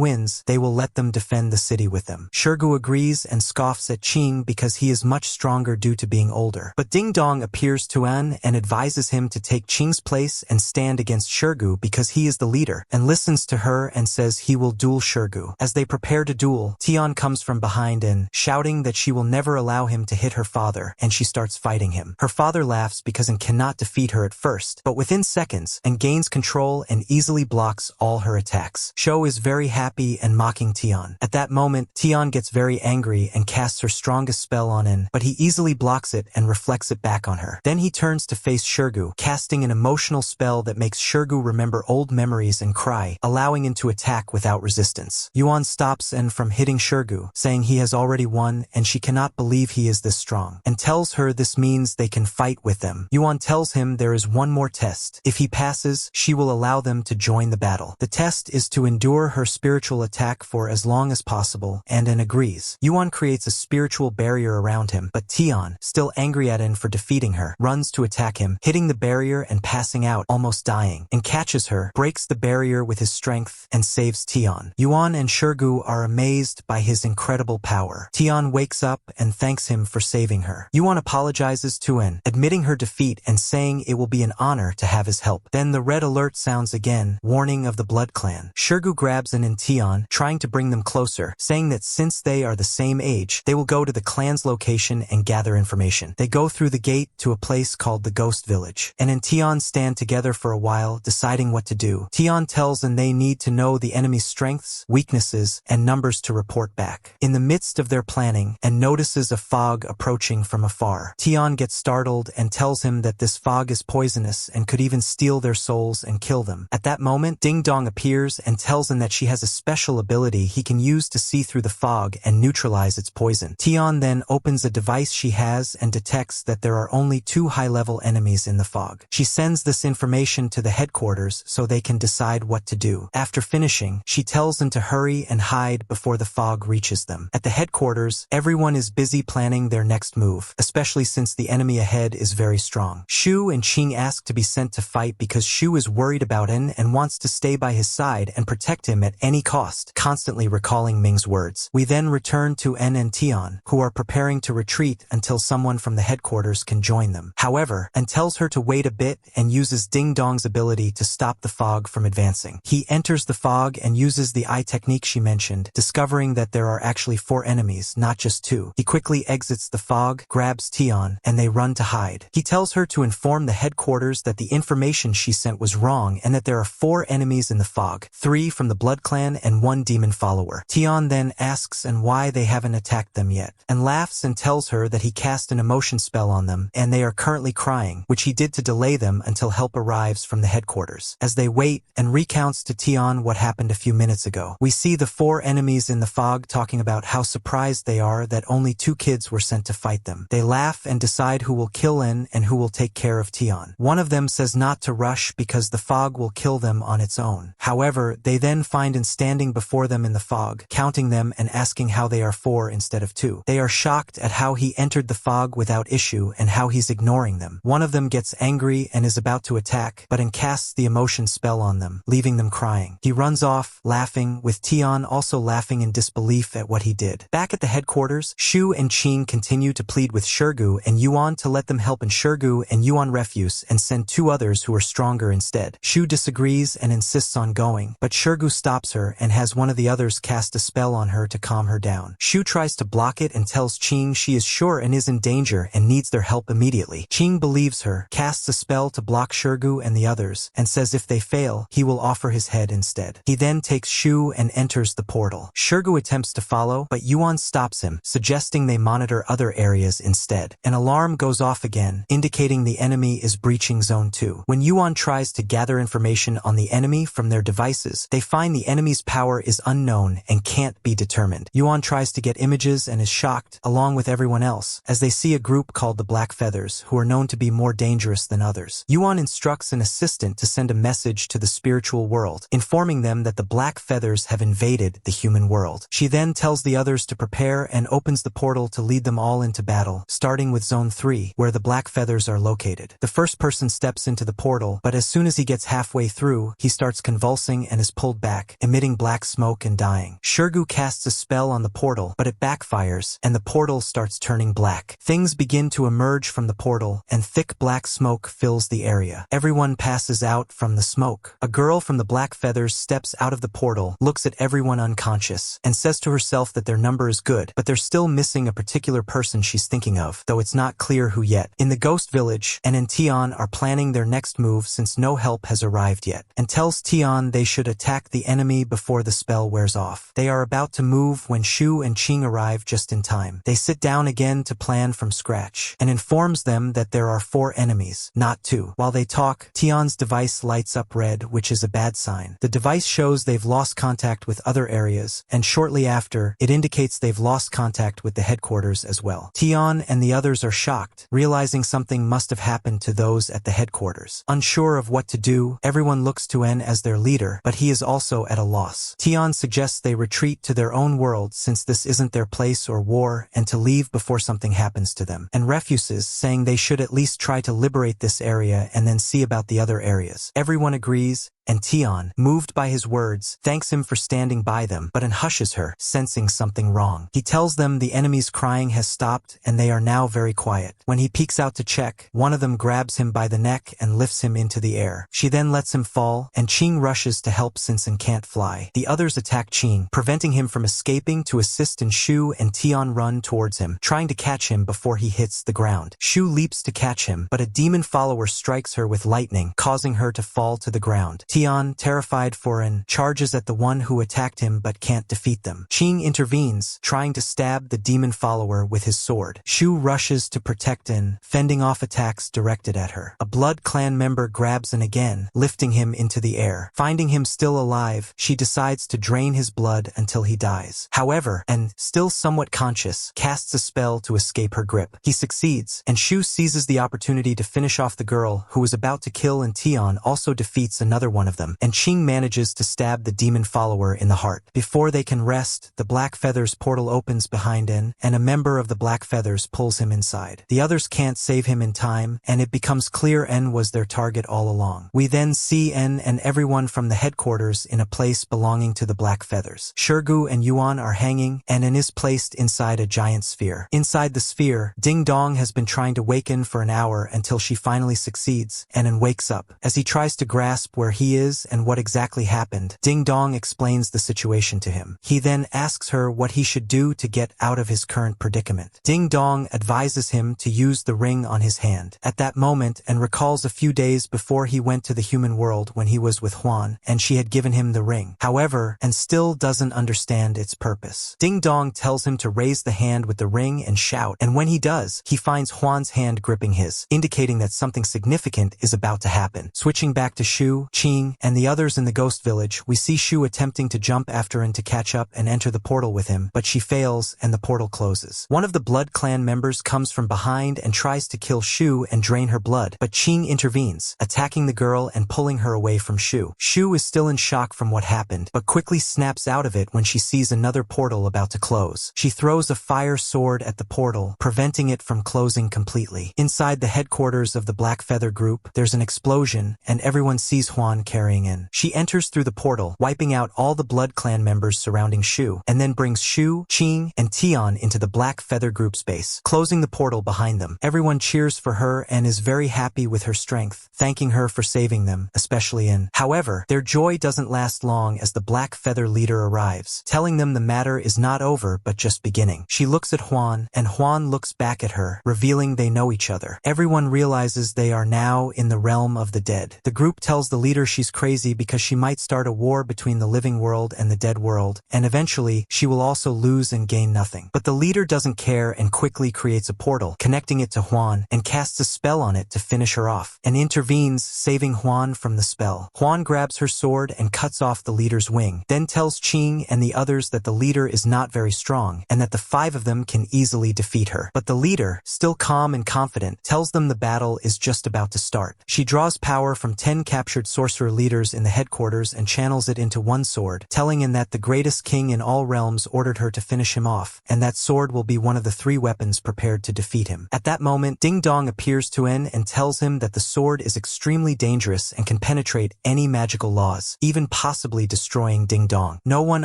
wins, they will let them defend the city with them. Shirgu agrees and scoffs at Ching because he is much stronger due to being older. But Ding Dong appears to An and advises him to take Ching's place and stand against Shirgu because he is the leader, and listens to her and says he will duel Shirgu. As they prepare to duel, Tian comes from behind An, shouting that she will never allow him to hit her father, and she starts fighting him. Her father laughs because An cannot defeat her at first, but within seconds, An gains control and easily blocks all her attacks. Sho is very happy and mocking Tian. At that moment, Tian gets very angry and casts her strongest spell on An, but he easily blocks it and reflects it back on her. Then he turns to face Shirgu, casting an emotional spell that makes Shirgu remember old memories and cry, allowing him to attack without resistance. Yuan stops An from hitting Shirgu, saying he has already won and she cannot believe he is this strong, and tells her this means they can fight with them. Yuan tells him there is one more test. If he passes, she will allow them to join the battle. The test is to endure her spiritual attack for as long as possible, and An agrees. Yuan creates a spiritual barrier around him, but Tian, still angry at An for defeating her, runs to attack him, hitting the barrier and passing out, almost dying, and catches her, breaks the barrier with his strength, and saves Tian. Yuan and Shirgu are amazed by his incredible power. Tian wakes up and thanks him for saving her. Yuan apologizes to An, admitting her defeat and saying it will be an honor to have his help. Then the red alert sounds again, warning of the Blood Clan. Shirgu grabs An and Tian, trying to bring them closer, saying that since they are the same age, they will go to the clan's location and gather information. They go through the gate to a place called the Ghost Village. An and Tian stand together for a while, deciding what to do. Tian tells An they need to know the enemy's strengths, weaknesses, and numbers to report back. In the midst of their planning, An notices a fog approaching from afar. Tian gets startled and tells him that this fog is poisonous and could even steal their souls and kill them. At that moment, Ding Dong appears and tells An that she has a special ability he can use to see through the fog and neutralize its poison. Tian then opens a device she has and detects that there are only 2 high-level enemies in the fog. She sends this information to the headquarters so they can decide what to do. After finishing, she tells them to hurry and hide before the fog reaches them. At the headquarters, everyone is busy planning their next move, especially since the enemy ahead is very strong. Shu and Ching ask to be sent to fight because Shu is worried about An and wants to stay by his side and protect him at any cost, constantly recalling Ming's words. We then return to An and Tian, who are preparing to retreat until someone from the headquarters can join them. However, An tells her to wait a bit and uses Ding Dong's ability to stop the fog from advancing. He enters the fog and uses the eye technique she mentioned, discovering that there are actually 4 enemies, not just 2. He quickly exits the fog, grabs Tian, and they run to hide. He tells her to inform the headquarters that the information she sent was wrong and that there are 4 enemies in the fog, 3 from the Blood Clan and 1 demon follower. Tian then asks An why they haven't attacked them yet, and laughs and tells her that he cast an emotion spell on them and they are currently crying, which he did to delay them until help arrives from the headquarters. As they wait, An recounts to Tian what happened a few minutes ago. We see the 4 enemies in the fog talking about how surprised they are that only 2 kids were sent to fight them. They laugh and decide who will kill An and who will take care of Tian. One of them says not to rush because the fog will kill them on its own. However, they then find An standing before them in the fog, counting them and asking how they are 4 instead of 2. They are shocked at how he entered the fog without issue and how he's ignoring them. One of them gets angry and is about to attack, but An casts the emotion spell on them, leaving them crying. He runs off, laughing, with Tian also laughing in disbelief at what he did. Back at the headquarters, Shu and Ching continue to plead with Shirgu and Yuan to let them help in Shirgu and Yuan refuse and send 2 others who are stronger instead. Shu disagrees and insists on going, but Shirgu stops her and has one of the others cast a spell on her to calm her down. Shu tries to block it and tells Qing she is sure and is in danger and needs their help immediately. Qing believes her, casts a spell to block Shu and the others, and says if they fail, he will offer his head instead. He then takes Shu and enters the portal. Shu attempts to follow, but Yuan stops him, suggesting they monitor other areas instead. An alarm goes off again, indicating the enemy is breaching Zone 2. When Yuan tries to gather information on the enemy from their devices, they find the enemy's power is unknown and can't be determined. Yuan tries to get images and is shocked, along with everyone else, as they see a group called the Black Feathers, who are known to be more dangerous than others. Yuan instructs an assistant to send a message to the spiritual world, informing them that the Black Feathers have invaded the human world. She then tells the others to prepare and opens the portal to lead them all into battle, starting with Zone 3, where the Black Feathers are located. The first person steps into the portal, but as soon as he gets halfway through, he starts convulsing and is pulled back, emitting black smoke and dying. Shu casts a spell on the portal, but it backfires, and the portal starts turning black. Things begin to emerge from the portal, and thick black smoke fills the area. Everyone passes out from the smoke. A girl from the Black Feathers steps out of the portal, looks at everyone unconscious, and says to herself that their number is good, but they're still missing a particular person she's thinking of, though it's not clear who yet. In the Ghost Village, En and Tian are planning their next move since no help has arrived yet, and tells Tian they should attack the enemy before the spell wears off. They are about to move when Shu and Qing arrive just in time. They sit down again to plan from scratch, and informs them that there are 4 enemies, not 2. While they talk, Tian's device lights up red, which is a bad sign. The device shows they've lost contact with other areas, and shortly after, it indicates they've lost contact with the headquarters as well. Tian and the others are shocked, realizing something must have happened to those at the headquarters. Unsure of what to do, everyone looks to En as their leader, but he is also at a loss. Tian suggests they retreat to their own world since this isn't their place or war, and to leave before something happens to them, and refuses, saying they should at least try to liberate this area and then see about the other areas. Everyone agrees, and Tian, moved by his words, thanks him for standing by them, but hushes her, sensing something wrong. He tells them the enemy's crying has stopped and they are now very quiet. When he peeks out to check, one of them grabs him by the neck and lifts him into the air. She then lets him fall, and Qing rushes to help since En can't fly. The others attack Qing, preventing him from escaping to assist, and Shu and Tian run towards him, trying to catch him before he hits the ground. Shu leaps to catch him, but a demon follower strikes her with lightning, causing her to fall to the ground. Tian, terrified for En, charges at the one who attacked him but can't defeat them. Qing intervenes, trying to stab the demon follower with his sword. Shu rushes to protect En, fending off attacks directed at her. A Blood Clan member grabs En again, lifting him into the air. Finding him still alive, she decides to drain his blood until he dies. However, En, still somewhat conscious, casts a spell to escape her grip. He succeeds, and Shu seizes the opportunity to finish off the girl who was about to kill, and Tian also defeats another one of them, and Qing manages to stab the demon follower in the heart. Before they can rest, the Black Feathers portal opens behind En, and a member of the Black Feathers pulls him inside. The others can't save him in time, and it becomes clear En was their target all along. We then see En and everyone from the headquarters in a place belonging to the Black Feathers. Shu and Yuan are hanging, and En is placed inside a giant sphere. Inside the sphere, Ding Dong has been trying to waken for an hour until she finally succeeds, and En wakes up. As he tries to grasp where he is and what exactly happened, Ding Dong explains the situation to him. He then asks her what he should do to get out of his current predicament. Ding Dong advises him to use the ring on his hand. At that moment, En recalls a few days before he went to the human world when he was with Huan, and she had given him the ring. However, En still doesn't understand its purpose. Ding Dong tells him to raise the hand with the ring and shout, and when he does, he finds Huan's hand gripping his, indicating that something significant is about to happen. Switching back to Shu, Qing, and the others in the Ghost Village, we see Shu attempting to jump after En to catch up and enter the portal with him, but she fails and the portal closes. One of the Blood Clan members comes from behind and tries to kill Shu and drain her blood, but Qing intervenes, attacking the girl and pulling her away from Shu. Shu is still in shock from what happened, but quickly snaps out of it when she sees another portal about to close. She throws a fire sword at the portal, preventing it from closing completely. Inside the headquarters of the Black Feather group, there's an explosion, and everyone sees Huan carrying in. She enters through the portal, wiping out all the Blood Clan members surrounding Shu, and then brings Shu, Qing, and Tian into the Black Feather group space, closing the portal behind them. Everyone cheers for her and is very happy with her strength, thanking her for saving them, especially In. However, their joy doesn't last long as the Black Feather leader arrives, telling them the matter is not over but just beginning. She looks at Huan, and Huan looks back at her, revealing they know each other. Everyone realizes they are now in the realm of the dead. The group tells the leader she's crazy because she might start a war between the living world and the dead world, and eventually, she will also lose and gain nothing. But the leader doesn't care and quickly creates a portal, connecting it to Huan, and casts a spell on it to finish her off, and intervenes, saving Huan from the spell. Huan grabs her sword and cuts off the leader's wing, then tells Qing and the others that the leader is not very strong, and that the 5 of them can easily defeat her. But the leader, still calm and confident, tells them the battle is just about to start. She draws power from 10 captured sorcerer leaders in the headquarters and channels it into one sword, telling In that the greatest king in all realms ordered her to finish him off, and that sword will be one of the 3 weapons prepared to defeat him. At that moment, Ding Dong appears to In and tells him that the sword is extremely dangerous and can penetrate any magical laws, even possibly destroying Ding Dong. No one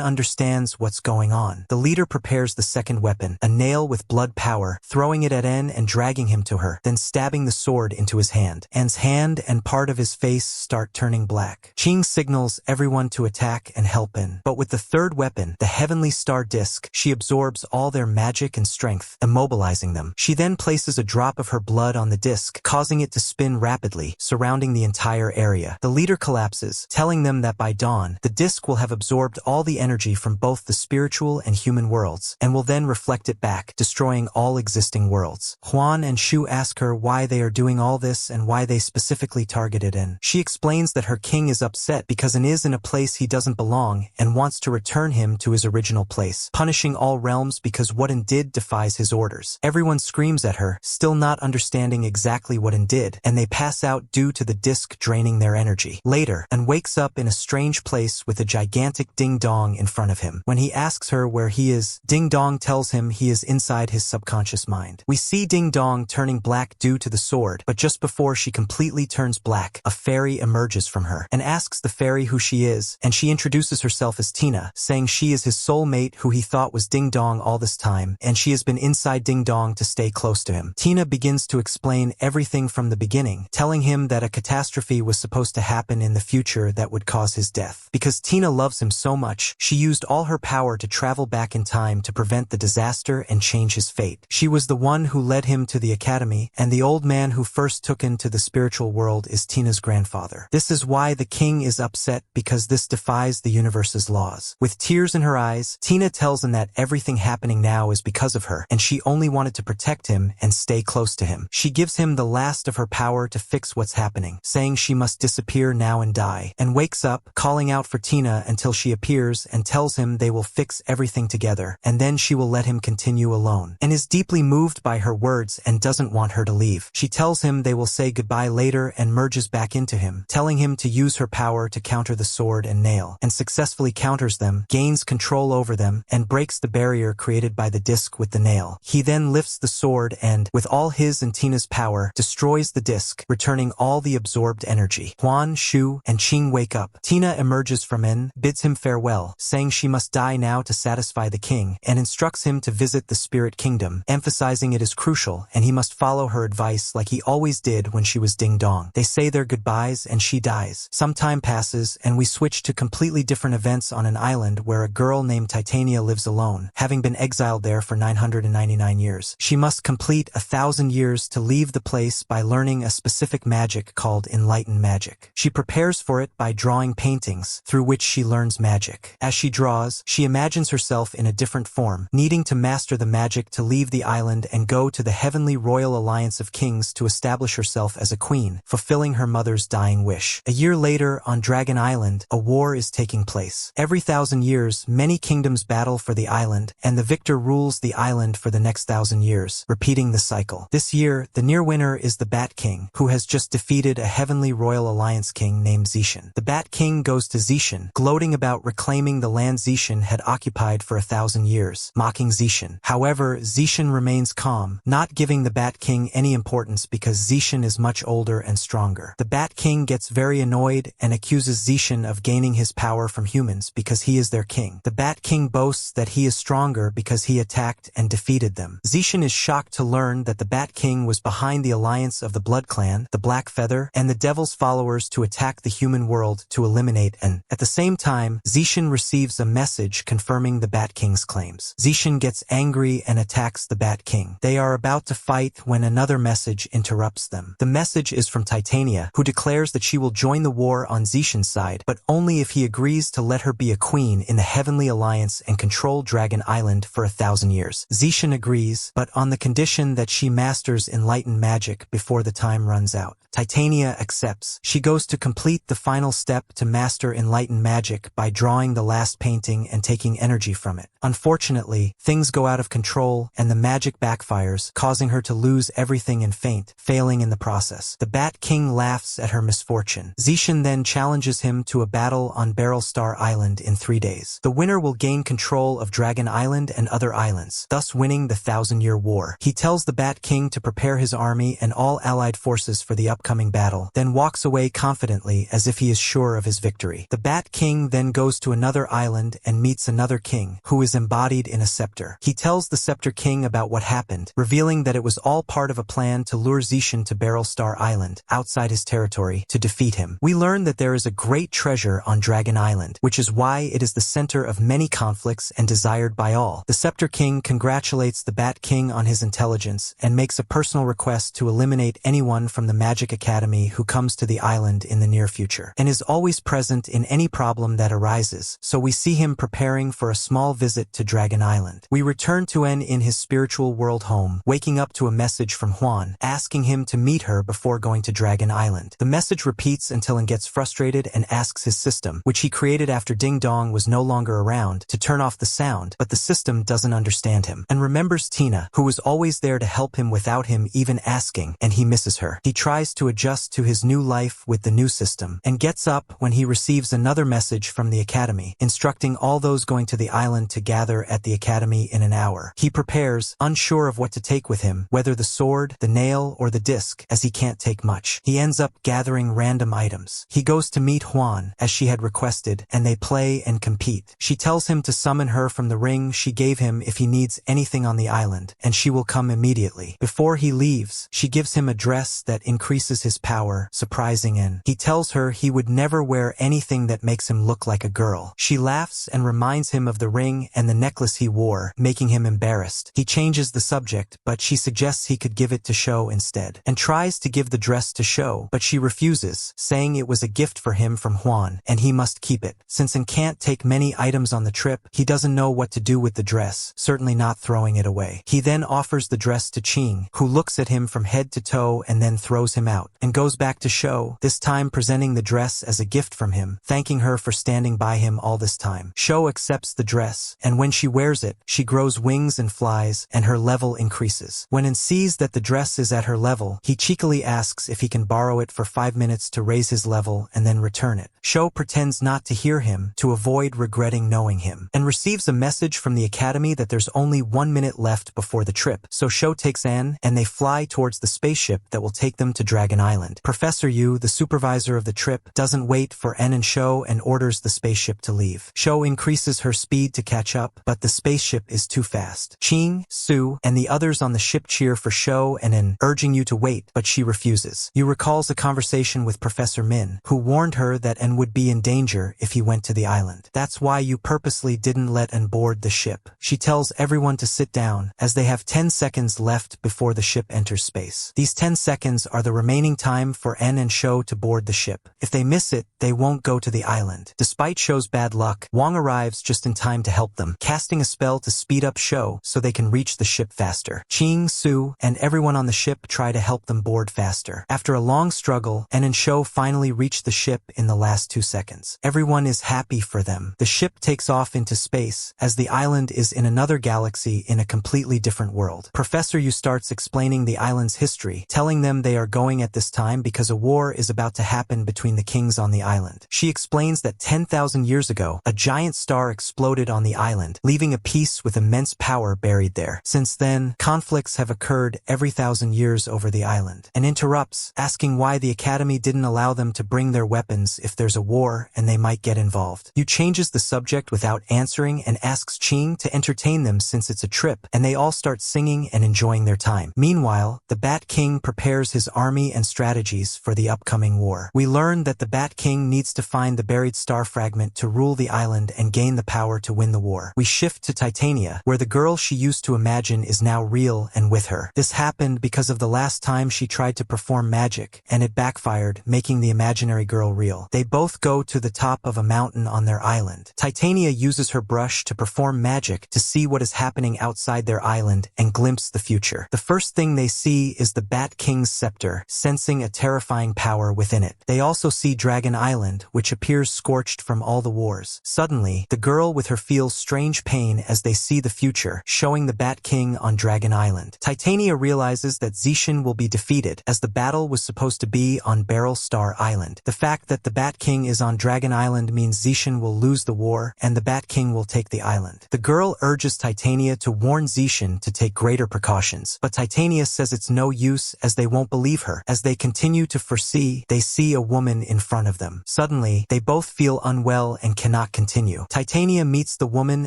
understands what's going on. The leader prepares the second weapon, a nail with blood power, throwing it at En and dragging him to her, then stabbing the sword into his hand. En's hand and part of his face start turning black. Qing signals everyone to attack and help En. But with the third weapon, the Heavenly Star Disc, she absorbs all their magic and strength, immobilizing them. She then places a drop of her blood on the disc, causing it to spin rapidly, surrounding the entire area. The leader collapses, telling them that by dawn, the disc will have absorbed all the energy from both the spiritual and human worlds, and will then reflect it back, destroying all existing worlds. Huan and Shu ask her why they are doing all this and why they specifically targeted En. She explains that her king is upset because En is in a place he doesn't belong and wants to return him to his original place, punishing all realms because what En did defies his orders. Everyone screams at her, still not understanding exactly what En did, and they pass out due to the disc draining their energy. Later, En wakes up in a strange place with a gigantic Ding Dong in front of him. When he asks her where he is, Ding Dong tells him he is inside his subconscious mind. We see Ding Dong turning black due to the sword, but just before she completely turns black, a fairy emerges from her and asks the fairy who she is, and she introduces herself as Tina, saying she is his soulmate who he thought was Ding Dong all this time, and she has been inside Ding Dong to stay close to him. Tina begins to explain everything from the beginning, telling him that a catastrophe was supposed to happen in the future that would cause his death. Because Tina loves him so much, she used all her power to travel back in time to prevent the disaster and change his fate. She was the one who led him to the academy, and the old man who first took him to the spiritual world is Tina's grandfather. This is why the king is upset, because this defies the universe's laws. With tears in her eyes, Tina tells him that everything happening now is because of her, and she only wanted to protect him and stay close to him. She gives him the last of her power to fix what's happening, saying she must disappear now and die, and wakes up, calling out for Tina until she appears and tells him they will fix everything together, and then she will let him continue alone, and is deeply moved by her words and doesn't want her to leave. She tells him they will say goodbye later and merges back into him, telling him to use her power to counter the sword and nail, and successfully counters them, gains control over them, and breaks the barrier created by the disc with the nail. He then lifts the sword and, with all his and Tina's power, destroys the disc, returning all the absorbed energy. Huan, Shu, and Qing wake up. Tina emerges from En, bids him farewell, saying she must die now to satisfy the king, and instructs him to visit the spirit kingdom, emphasizing it is crucial and he must follow her advice like he always did when she was Ding Dong. They say their goodbyes and she dies. Some time passes and we switch to completely different events on an island where a girl named Titania lives alone, having been exiled there for 999 years. She must complete 1,000 years to leave the place by learning a specific magic called enlightened magic. She prepares for it by drawing paintings, through which she learns magic. As she draws, she imagines herself in a different form, needing to master the magic to leave the island and go to the heavenly royal alliance of kings to establish herself as a queen, fulfilling her mother's dying wish. A year later, on Dragon Island, a war is taking place. Every 1,000 years, many kingdoms battle for the island, and the victor rules the island for the next 1,000 years, repeating the cycle. This year, the near winner is the Bat King, who has just defeated a heavenly royal alliance king named Zishan. The Bat King goes to Zishan, gloating about reclaiming the land Zishan had occupied for 1,000 years, mocking Zishan. However, Zishan remains calm, not giving the Bat King any importance because Zishan is much older and stronger. The Bat King gets very annoyed annoyed and accuses Zishin of gaining his power from humans because he is their king. The Bat King boasts that he is stronger because he attacked and defeated them. Zishin is shocked to learn that the Bat King was behind the alliance of the Blood Clan, the Black Feather, and the Devil's followers to attack the human world to eliminate N. At the same time, Zishin receives a message confirming the Bat King's claims. Zishin gets angry and attacks the Bat King. They are about to fight when another message interrupts them. The message is from Titania, who declares that she will join the war on Zishin's side, but only if he agrees to let her be a queen in the Heavenly Alliance and control Dragon Island for 1,000 years. Zishin agrees, but on the condition that she masters enlightened magic before the time runs out. Titania accepts. She goes to complete the final step to master enlightened magic by drawing the last painting and taking energy from it. Unfortunately, things go out of control and the magic backfires, causing her to lose everything and faint, failing in the process. The Bat King laughs at her misfortune. Zishin then challenges him to a battle on Barrelstar Island in 3 days. The winner will gain control of Dragon Island and other islands, thus winning the 1,000-year war. He tells the Bat King to prepare his army and all allied forces for the upcoming battle, then walks away confidently as if he is sure of his victory. The Bat King then goes to another island and meets another king, who is embodied in a scepter. He tells the Scepter King about what happened, revealing that it was all part of a plan to lure Zishin to Barrelstar Island, outside his territory, to defeat him. We learn that there is a great treasure on Dragon Island, which is why it is the center of many conflicts and desired by all. The Scepter King congratulates the Bat King on his intelligence and makes a personal request to eliminate anyone from the Magic Academy who comes to the island in the near future, and is always present in any problem that arises, so we see him preparing for a small visit to Dragon Island. We return to En in his spiritual world home, waking up to a message from Huan, asking him to meet her before going to Dragon Island. The message repeats until En gets frustrated and asks his system, which he created after Ding Dong was no longer around, to turn off the sound, but the system doesn't understand him, and remembers Tina, who was always there to help him without him even asking, and he misses her. He tries to adjust to his new life with the new system, and gets up when he receives another message from the Academy, instructing all those going to the island to gather at the Academy in an hour. He prepares, unsure of what to take with him, whether the sword, the nail, or the disc, as he can't take much. He ends up gathering random items. He goes to meet Huan, as she had requested, and they play and compete. She tells him to summon her from the ring she gave him if he needs anything on the island, and she will come immediately. Before he leaves, she gives him a dress that increases his power, surprising En. He tells her he would never wear anything that makes him look like a girl. She laughs and reminds him of the ring and the necklace he wore, making him embarrassed. He changes the subject, but she suggests he could give it to Sho instead, and tries to give the dress to Sho, but she refuses, saying it was a gift for him from Huan, and he must keep it. Since En can't take many items on the trip, he doesn't know what to do with the dress, certainly not throwing it away. He then offers the dress to Qing, who looks at him from head to toe and then throws him out, and goes back to Sho, this time presenting the dress as a gift from him, thanking her for standing by him all this time. Sho accepts the dress, and when she wears it, she grows wings and flies, and her level increases. When En sees that the dress is at her level, he cheekily asks if he can borrow it for 5 minutes to raise his level and then return it. Sho pretends not to hear him, to avoid regretting knowing him, and receives a message from the Academy that there's only 1 minute left before the trip, so Sho takes En, and they fly towards the spaceship that will take them to Dragon Island. Professor Yu, the supervisor of the trip, doesn't wait for En and Sho and orders the spaceship to leave. Sho increases her speed to catch up, but the spaceship is too fast. Qing, Su, and the others on the ship cheer for Sho and En, urging Yu to wait, but she refuses. Yu recalls a conversation with Professor Min, who warned her that En would be in danger if he went to the island. That's why Yu purposely didn't let En board the ship. She tells everyone to sit down, as they have 10 seconds left before the ship enters space. These 10 seconds are the remaining time for En and Sho to board the ship. If they miss it, they won't go to the island. Despite Sho's bad luck, Wang arrives just in time to help them, casting a spell to speed up Sho so they can reach the ship faster. Qing, Su, and everyone on the ship try to help them board faster. After a long struggle, En and Sho finally reach the ship in the last 2 seconds. Everyone is happy for them. The ship takes off into space, as the island is in another galaxy in a completely different world. Professor Yu starts explaining the island's history, telling them they are going at this time because a war is about to happen between the kings on the island. She explains that 10,000 years ago, a giant star exploded on the island, leaving a piece with immense power buried there. Since then, conflicts have occurred every 1,000 years over the island, and interrupts, asking why the Academy didn't allow them them to bring their weapons if there's a war and they might get involved. Yu changes the subject without answering and asks Ching to entertain them since it's a trip, and they all start singing and enjoying their time. Meanwhile, the Bat King prepares his army and strategies for the upcoming war. We learn that the Bat King needs to find the buried star fragment to rule the island and gain the power to win the war. We shift to Titania, where the girl she used to imagine is now real and with her. This happened because of the last time she tried to perform magic, and it backfired, making the imaginary girl real. They both go to the top of a mountain on their island. Titania uses her brush to perform magic to see what is happening outside their island and glimpse the future. The first thing they see is the Bat King's scepter, sensing a terrifying power within it. They also see Dragon Island, which appears scorched from all the wars. Suddenly, the girl with her feels strange pain as they see the future, showing the Bat King on Dragon Island. Titania realizes that Zishin will be defeated, as the battle was supposed to be on Beryl Star Island. The fact that the Bat King is on Dragon Island means Zishin will lose the war, and the Bat King will take the island. The girl urges Titania to warn Zishin to take greater precautions, but Titania says it's no use as they won't believe her. As they continue to foresee, they see a woman in front of them. Suddenly, they both feel unwell and cannot continue. Titania meets the woman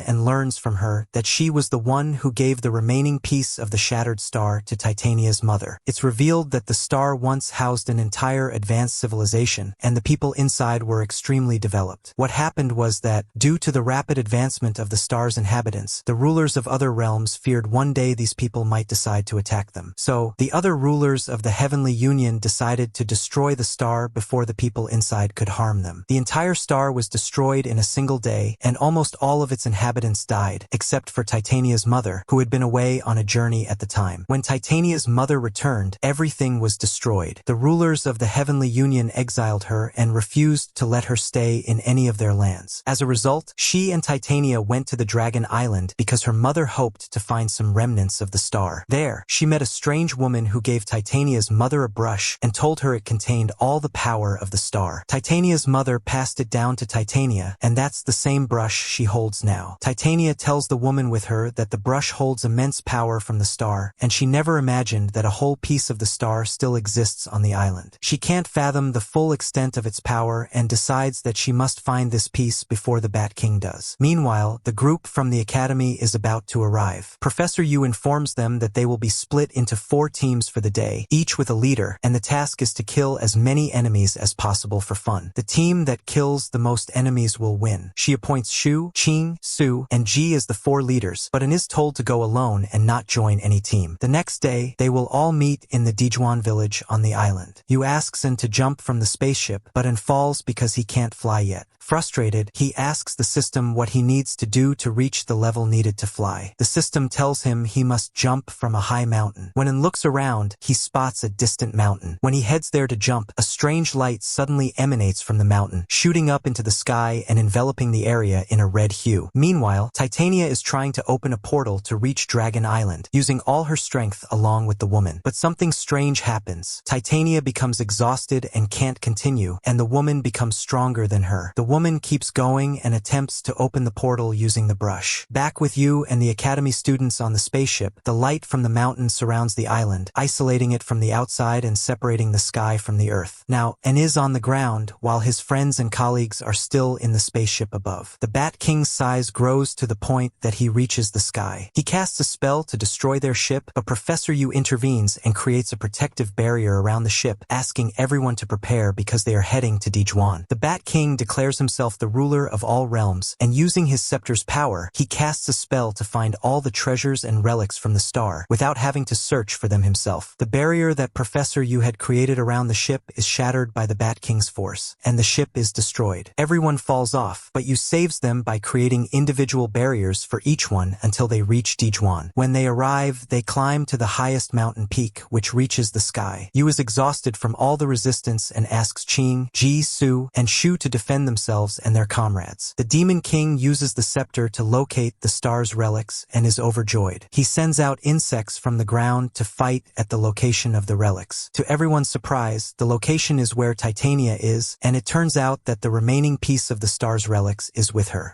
and learns from her that she was the one who gave the remaining piece of the shattered star to Titania's mother. It's revealed that the star once housed an entire advanced civilization, and the people inside were extremely developed. What happened was that, due to the rapid advancement of the star's inhabitants, the rulers of other realms feared one day these people might decide to attack them. So, the other rulers of the Heavenly Union decided to destroy the star before the people inside could harm them. The entire star was destroyed in a single day, and almost all of its inhabitants died, except for Titania's mother, who had been away on a journey at the time. When Titania's mother returned, everything was destroyed. The rulers of the Heavenly Union exiled her and refused to let her stay in any of their lands. As a result, she and Titania went to the Dragon Island because her mother hoped to find some remnants of the star. There, she met a strange woman who gave Titania's mother a brush and told her it contained all the power of the star. Titania's mother passed it down to Titania, and that's the same brush she holds now. Titania tells the woman with her that the brush holds immense power from the star, and she never imagined that a whole piece of the star still exists on the island. She can't fathom the full extent of its power and decides that she must find this piece before the Bat King does. Meanwhile, the group from the academy is about to arrive. Professor Yu informs them that they will be split into 4 teams for the day, each with a leader, and the task is to kill as many enemies as possible for fun. The team that kills the most enemies will win. She appoints Shu, Qing, Su, and Ji as the 4 leaders, but is told to go alone and not join any team. The next day, they will all meet in the Dijuan village on the island. Yu asks An to jump from the spaceship, but An falls because he can't fly yet. Frustrated, he asks the system what he needs to do to reach the level needed to fly. The system tells him he must jump from a high mountain. When An looks around, he spots a distant mountain. When he heads there to jump, a strange light suddenly emanates from the mountain, shooting up into the sky and enveloping the area in a red hue. Meanwhile, Titania is trying to open a portal to reach Dragon Island, using all her strength along with the woman. But something strange happens. Titania becomes exhausted and can't continue, and the woman becomes stronger than her. The woman keeps going and attempts to open the portal using the brush. Back with Yu and the academy students on the spaceship, the light from the mountain surrounds the island, isolating it from the outside and separating the sky from the earth. Now, An is on the ground, while his friends and colleagues are still in the spaceship above. The Bat King's size grows to the point that he reaches the sky. He casts a spell to destroy their ship, but Professor Yu intervenes and creates a protective barrier around the ship, asking everyone to prepare because they are heading to Dijuan. The Bat King declares himself the ruler of all realms, and using his scepter's power, he casts a spell to find all the treasures and relics from the star, without having to search for them himself. The barrier that Professor Yu had created around the ship is shattered by the Bat King's force, and the ship is destroyed. Everyone falls off, but Yu saves them by creating individual barriers for each one until they reach Dijuan. When they arrive, they climb to the highest mountain peak, which reaches the sky. Yu is exhausted from all the resistance and asks Qing, Ji, Su, and Shu to defend themselves and their comrades. The Demon King uses the scepter to locate the star's relics and is overjoyed. He sends out insects from the ground to fight at the location of the relics. To everyone's surprise, the location is where Titania is, and it turns out that the remaining piece of the star's relics is with her.